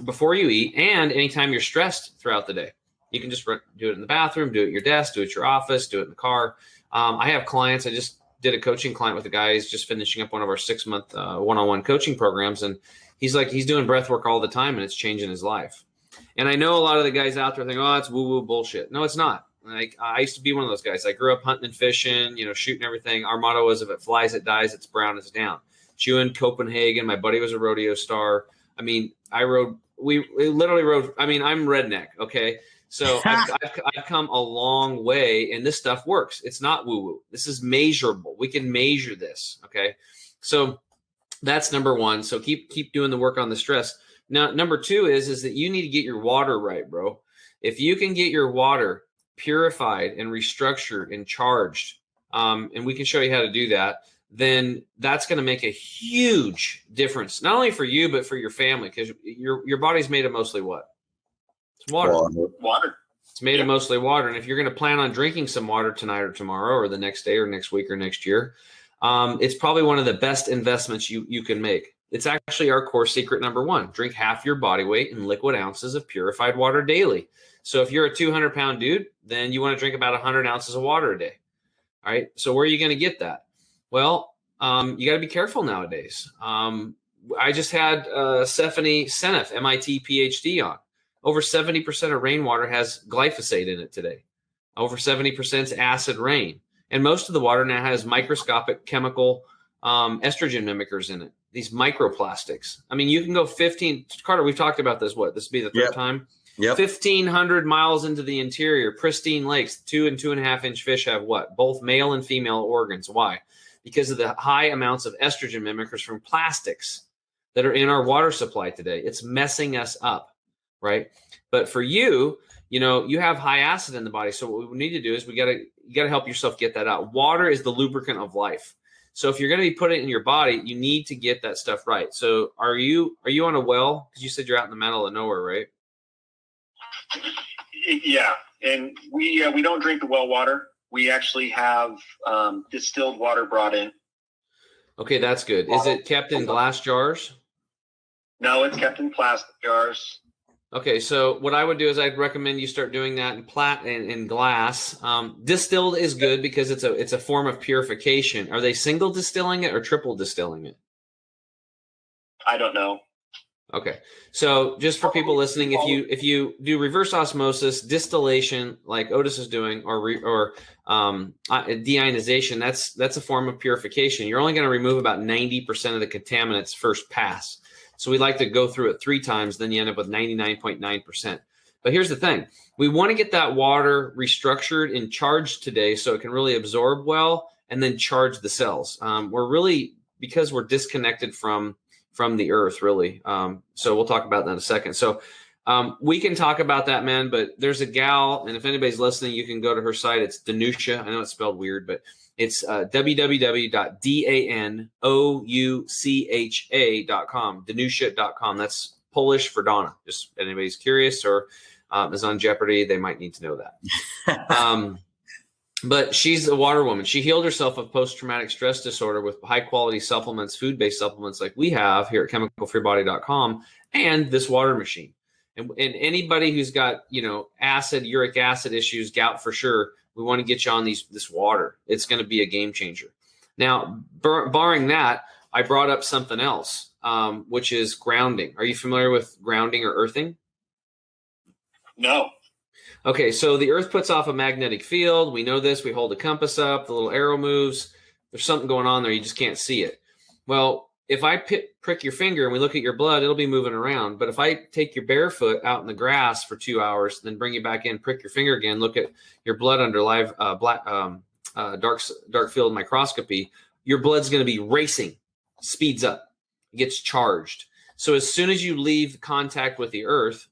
before you eat and anytime you're stressed throughout the day. You can just do it in the bathroom, do it at your desk, do it at your office, do it in the car. I have clients. I just did a coaching client with a guy. He's just finishing up one of our 6-month one-on-one coaching programs. And he's doing breath work all the time, and it's changing his life. And I know a lot of the guys out there think, oh, it's woo-woo bullshit. No, it's not. Like, I used to be one of those guys. I grew up hunting and fishing, shooting everything. Our motto was, if it flies, it dies. It's brown, it's down. Chewing Copenhagen. My buddy was a rodeo star. I mean, we literally rode. I mean, I'm redneck. Okay. So I've come a long way, and this stuff works. It's not woo-woo. This is measurable. We can measure this. Okay. So that's number one. So keep doing the work on the stress. Now, number 2 is that you need to get your water right, bro. If you can get your water purified and restructured and charged, and we can show you how to do that, then that's going to make a huge difference, not only for you, but for your family, because your body's made of mostly what? It's water. Water. It's It's made of mostly water. And if you're going to plan on drinking some water tonight or tomorrow or the next day or next week or next year, it's probably one of the best investments you can make. It's actually our core secret number one. Drink half your body weight in liquid ounces of purified water daily. So if you're a 200-pound dude, then you want to drink about 100 ounces of water a day. All right. So where are you going to get that? Well, you got to be careful nowadays. I just had Stephanie Seneff, MIT PhD on. Over 70% of rainwater has glyphosate in it today. Over 70% is acid rain. And most of the water now has microscopic chemical estrogen mimickers in it, these microplastics. I mean, you can go 15, Carter, we've talked about this, this will be the third time? Yep. 1,500 miles into the interior, pristine lakes, 2 and 2.5 inch fish have what? Both male and female organs. Why? Because of the high amounts of estrogen mimickers from plastics that are in our water supply today. It's messing us up, right? But for you, you have high acid in the body. So what we need to do is you got to help yourself get that out. Water is the lubricant of life. So if you're going to be putting it in your body, you need to get that stuff right. So are you on a well? Because you said you're out in the middle of nowhere, right? Yeah, and we don't drink the well water. We actually have distilled water brought in. Okay, that's good. Is it kept in glass jars? No, it's kept in plastic jars. Okay, so what I would do is I'd recommend you start doing that in glass. Distilled is good because it's a form of purification. Are they single distilling it or triple distilling it? I don't know. Okay, so just for people listening, if you do reverse osmosis distillation like Otis is doing, or deionization, that's a form of purification. You're only going to remove about 90% of the contaminants first pass. So we like to go through it 3 times, then you end up with 99.9%. But here's the thing. We want to get that water restructured and charged today so it can really absorb well and then charge the cells. Because we're disconnected from the earth, really. So we'll talk about that in a second. So we can talk about that, man, but there's a gal, and if anybody's listening, you can go to her site. It's Danusha. I know it's spelled weird, but it's www.danoucha.com, Danusha.com. That's Polish for Donna. Just if anybody's curious or is on Jeopardy, they might need to know that. But she's a water woman. She healed herself of post-traumatic stress disorder with high-quality supplements, food-based supplements like we have here at chemicalfreebody.com, and this water machine. And anybody who's got, uric acid issues, gout for sure, we want to get you on this water. It's going to be a game changer. Now, barring that, I brought up something else, which is grounding. Are you familiar with grounding or earthing? No. Okay, so the earth puts off a magnetic field. We know this. We hold a compass up. The little arrow moves. There's something going on there. You just can't see it. Well, if I prick your finger and we look at your blood, it'll be moving around. But if I take your barefoot out in the grass for 2 hours, then bring you back in, prick your finger again, look at your blood under live dark field microscopy, your blood's going to be racing, speeds up, it gets charged. So as soon as you leave contact with the earth,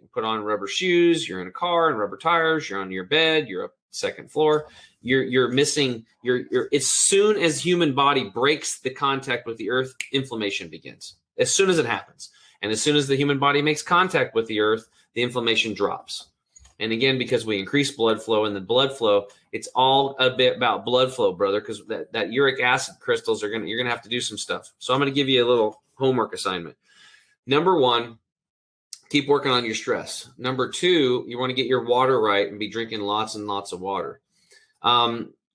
you put on rubber shoes, you're in a car and rubber tires, you're on your bed, you're up second floor, you're missing as soon as human body breaks the contact with the earth, inflammation begins as soon as it happens. And as soon as the human body makes contact with the earth, the inflammation drops. And again, because we increase blood flow, and the blood flow, it's all a bit about blood flow, brother, because that uric acid crystals you're going to have to do some stuff. So I'm going to give you a little homework assignment. Number 1, keep working on your stress. Number 2, you want to get your water right and be drinking lots and lots of water.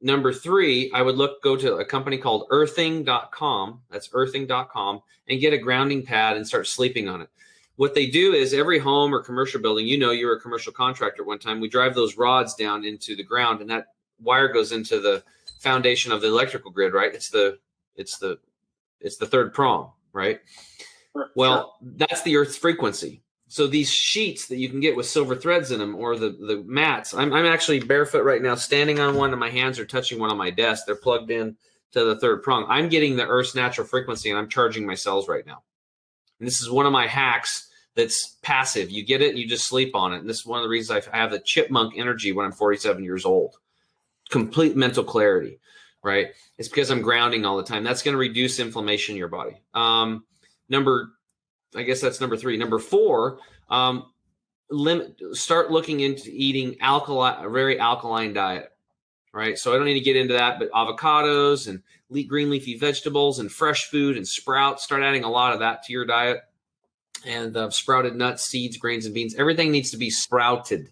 Number 3, I would go to a company called earthing.com. That's earthing.com, and get a grounding pad and start sleeping on it. What they do is every home or commercial building, you were a commercial contractor at one time, we drive those rods down into the ground, and that wire goes into the foundation of the electrical grid, right? It's the third prong, right? Well, that's the earth's frequency. So these sheets that you can get with silver threads in them, or the mats, I'm actually barefoot right now, standing on one, and my hands are touching one on my desk. They're plugged in to the third prong. I'm getting the earth's natural frequency, and I'm charging my cells right now. And this is one of my hacks that's passive. You get it, and you just sleep on it. And this is one of the reasons I have the chipmunk energy when I'm 47 years old. Complete mental clarity, right? It's because I'm grounding all the time. That's going to reduce inflammation in your body. I guess that's number 3. Number 4, start looking into eating a very alkaline diet, right? So I don't need to get into that, but avocados and green leafy vegetables and fresh food and sprouts, start adding a lot of that to your diet. And sprouted nuts, seeds, grains, and beans, everything needs to be sprouted.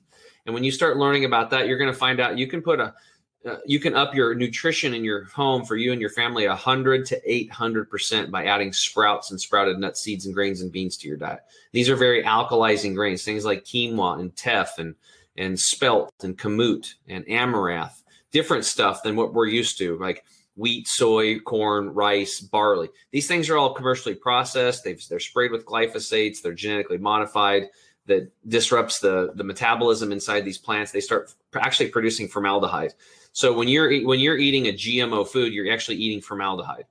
And when you start learning about that, you're going to find out you can up your nutrition in your home for you and your family 100 to 800% by adding sprouts and sprouted nuts, seeds, and grains and beans to your diet. These are very alkalizing grains, things like quinoa and teff and spelt and kamut and amaranth, different stuff than what we're used to, like wheat, soy, corn, rice, barley. These things are all commercially processed. They're sprayed with glyphosates. They're genetically modified. That disrupts the metabolism inside these plants. They start actually producing formaldehyde. So when you're eating a GMO food, you're actually eating formaldehyde.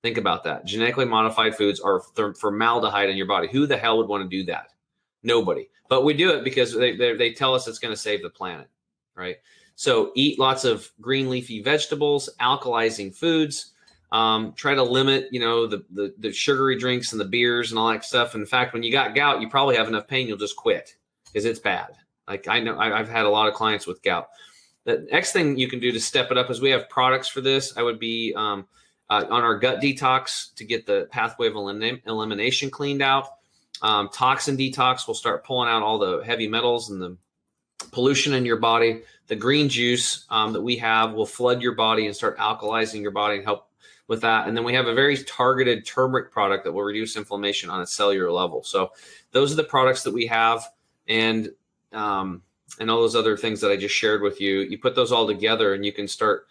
Think about that. Genetically modified foods are formaldehyde in your body. Who the hell would want to do that? Nobody. But we do it because they tell us it's going to save the planet, right? So eat lots of green leafy vegetables, alkalizing foods. Try to limit, the sugary drinks and the beers and all that stuff. In fact, when you got gout, you probably have enough pain, you'll just quit because it's bad. Like I know I've had a lot of clients with gout. The next thing you can do to step it up is we have products for this. I would be on our gut detox to get the pathway of elimination cleaned out. Toxin detox will start pulling out all the heavy metals and the pollution in your body. The green juice that we have will flood your body and start alkalizing your body and help with that. And then we have a very targeted turmeric product that will reduce inflammation on a cellular level. So those are the products that we have. And all those other things that I just shared with you, you put those all together and you can start,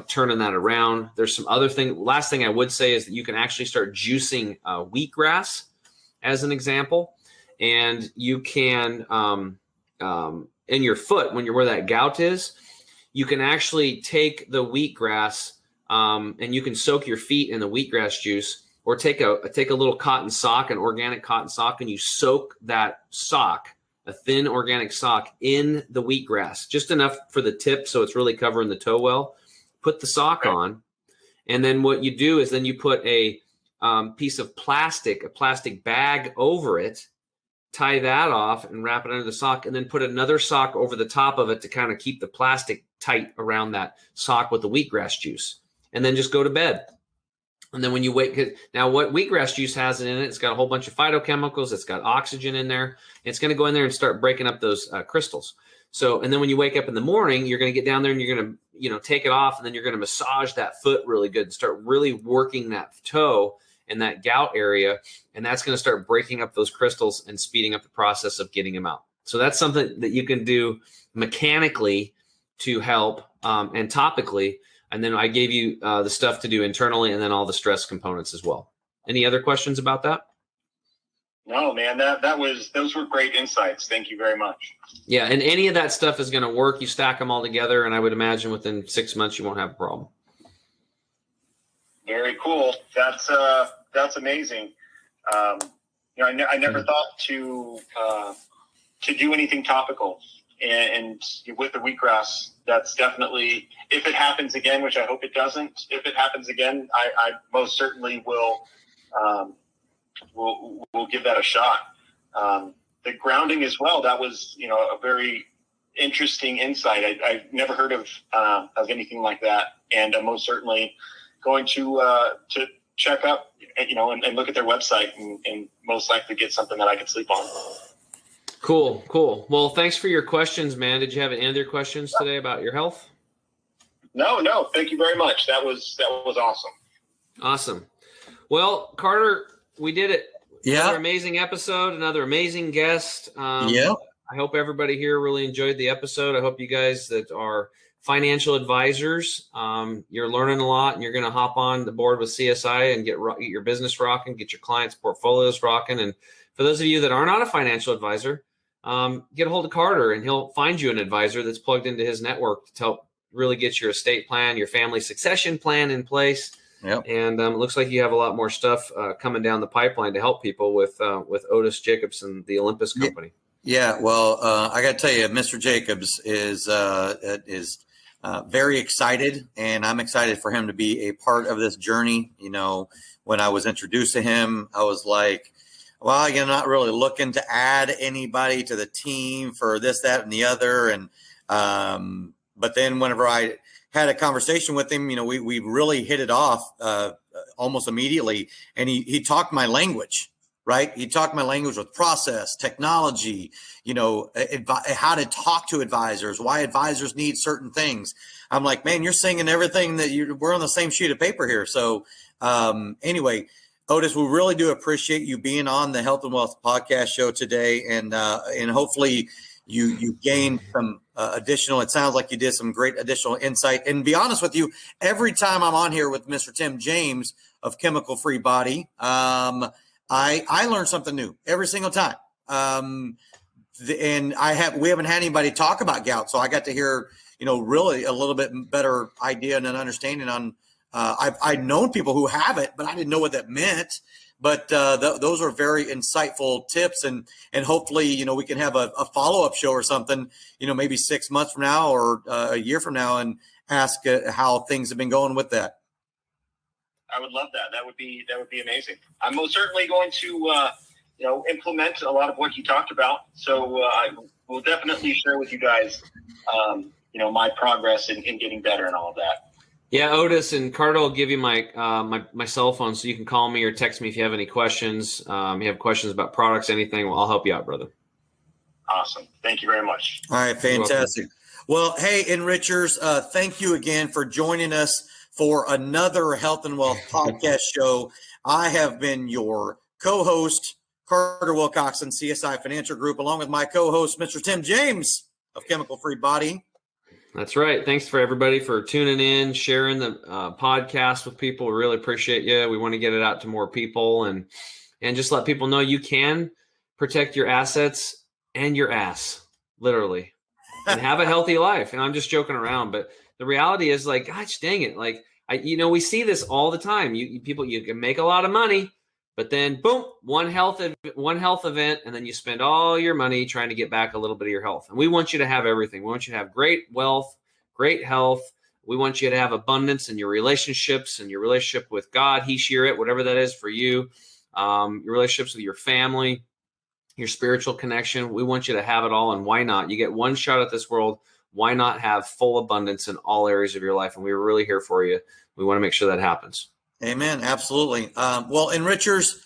turning that around. There's some other thing. Last thing I would say is that you can actually start juicing wheatgrass as an example. And you can, in your foot, where that gout is, you can actually take the wheatgrass and you can soak your feet in the wheatgrass juice, or take a little cotton sock, an organic cotton sock, and you soak that sock, a thin organic sock, in the wheatgrass, just enough for the tip so it's really covering the toe well. Put the sock on, and then what you do is then you put a piece of plastic, a plastic bag over it, tie that off and wrap it under the sock, and then put another sock over the top of it to kind of keep the plastic tight around that sock with the wheatgrass juice, and then just go to bed. And then when you wake, now what wheatgrass juice has in it, it's got a whole bunch of phytochemicals. It's got oxygen in there. It's going to go in there and start breaking up those crystals. So, and then when you wake up in the morning, you're going to get down there and you're going to, take it off, and then you're going to massage that foot really good and start really working that toe in that gout area. And that's going to start breaking up those crystals and speeding up the process of getting them out. So that's something that you can do mechanically to help and topically. And then I gave you the stuff to do internally, and then all the stress components as well. Any other questions about that? No, man, those were great insights. Thank you very much. Yeah. And any of that stuff is going to work. You stack them all together, and I would imagine within 6 months, you won't have a problem. Very cool. That's amazing. I never thought to do anything topical, and with the wheatgrass, that's definitely, if it happens again, which I hope it doesn't. If it happens again, I most certainly will give that a shot. The grounding as well. That was, a very interesting insight. I've never heard of anything like that, and I'm most certainly going to check up, and look at their website and most likely get something that I can sleep on. Cool. Well, thanks for your questions, man. Did you have any other questions today about your health? No. Thank you very much. That was awesome. Awesome. Well, Carter, we did it. Yeah. Another amazing episode, another amazing guest. Yeah. I hope everybody here really enjoyed the episode. I hope you guys that are financial advisors, you're learning a lot, and you're going to hop on the board with CSI and get your business rocking, get your clients' portfolios rocking. And for those of you that are not a financial advisor, get a hold of Carter, and he'll find you an advisor that's plugged into his network to help really get your estate plan, your family succession plan in place. Yep. And it looks like you have a lot more stuff coming down the pipeline to help people with Otis Jacobs and the Olympus Company. Yeah. Well, I got to tell you, Mr. Jacobs is very excited, and I'm excited for him to be a part of this journey. When I was introduced to him, I was well, you're not really looking to add anybody to the team for this, that, and the other. And, but then whenever I had a conversation with him, we really hit it off almost immediately. And he talked my language, right? He talked my language with process, technology, how to talk to advisors, why advisors need certain things. I'm like, man, you're singing everything we're on the same sheet of paper here. So anyway, Otis, we really do appreciate you being on the Health and Wealth podcast show today. And hopefully you gained some additional, it sounds like you did some great additional insight. And be honest with you, every time I'm on here with Mr. Tim James of Chemical Free Body, I learn something new every single time. And we haven't had anybody talk about gout. So I got to hear, really a little bit better idea and an understanding on, I've known people who have it, but I didn't know what that meant. But those are very insightful tips, and hopefully, we can have a follow-up show or something, maybe 6 months from now or a year from now, and ask how things have been going with that. I would love that. That would be amazing. I'm most certainly going to implement a lot of what you talked about. So I will definitely share with you guys, my progress in getting better and all of that. Yeah, Otis and Carter will give you my my cell phone so you can call me or text me if you have any questions. You have questions about products, anything, I'll help you out, brother. Awesome. Thank you very much. All right, fantastic. Well, hey, Enrichers, thank you again for joining us for another Health and Wealth podcast show. I have been your co-host, Carter Wilcoxon, CSI Financial Group, along with my co-host, Mr. Tim James of Chemical Free Body. That's right. Thanks for everybody for tuning in, sharing the podcast with people. We really appreciate you. We want to get it out to more people and just let people know you can protect your assets and your ass, literally, and have a healthy life. And I'm just joking around, but the reality is, like, gosh dang it. Like, we see this all the time. You can make a lot of money, but then boom, one health event, and then you spend all your money trying to get back a little bit of your health. And we want you to have everything. We want you to have great wealth, great health. We want you to have abundance in your relationships and your relationship with God, he, she, or it, whatever that is for you, your relationships with your family, your spiritual connection. We want you to have it all. And why not? You get one shot at this world. Why not have full abundance in all areas of your life? And we're really here for you. We want to make sure that happens. Amen. Absolutely. Well, Enrichers,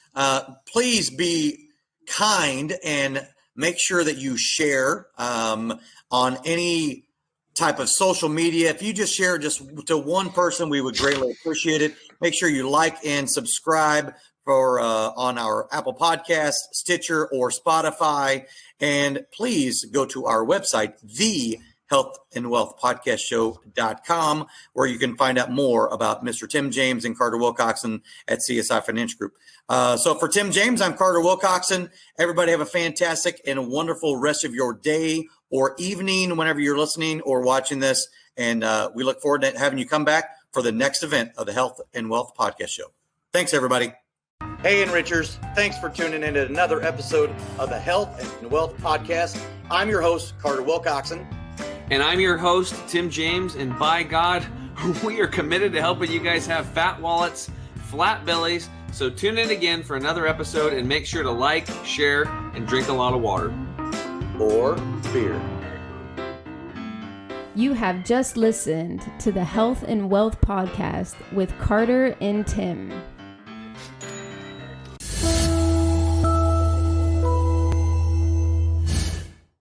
please be kind and make sure that you share on any type of social media. If you just share just to one person, we would greatly appreciate it. Make sure you like and subscribe for on our Apple Podcast, Stitcher, or Spotify. And please go to our website, healthandwealthpodcastshow.com, where you can find out more about Mr. Tim James and Carter Wilcoxon at CSI Financial Group. So for Tim James, I'm Carter Wilcoxon. Everybody have a fantastic and a wonderful rest of your day or evening whenever you're listening or watching this. And we look forward to having you come back for the next event of the Health and Wealth Podcast Show. Thanks, everybody. Hey, Enrichers. Thanks for tuning in to another episode of the Health and Wealth Podcast. I'm your host, Carter Wilcoxon. And I'm your host, Tim James, and by God, we are committed to helping you guys have fat wallets, flat bellies. So tune in again for another episode and make sure to like, share, and drink a lot of water. Or beer. You have just listened to the Health and Wealth Podcast with Carter and Tim.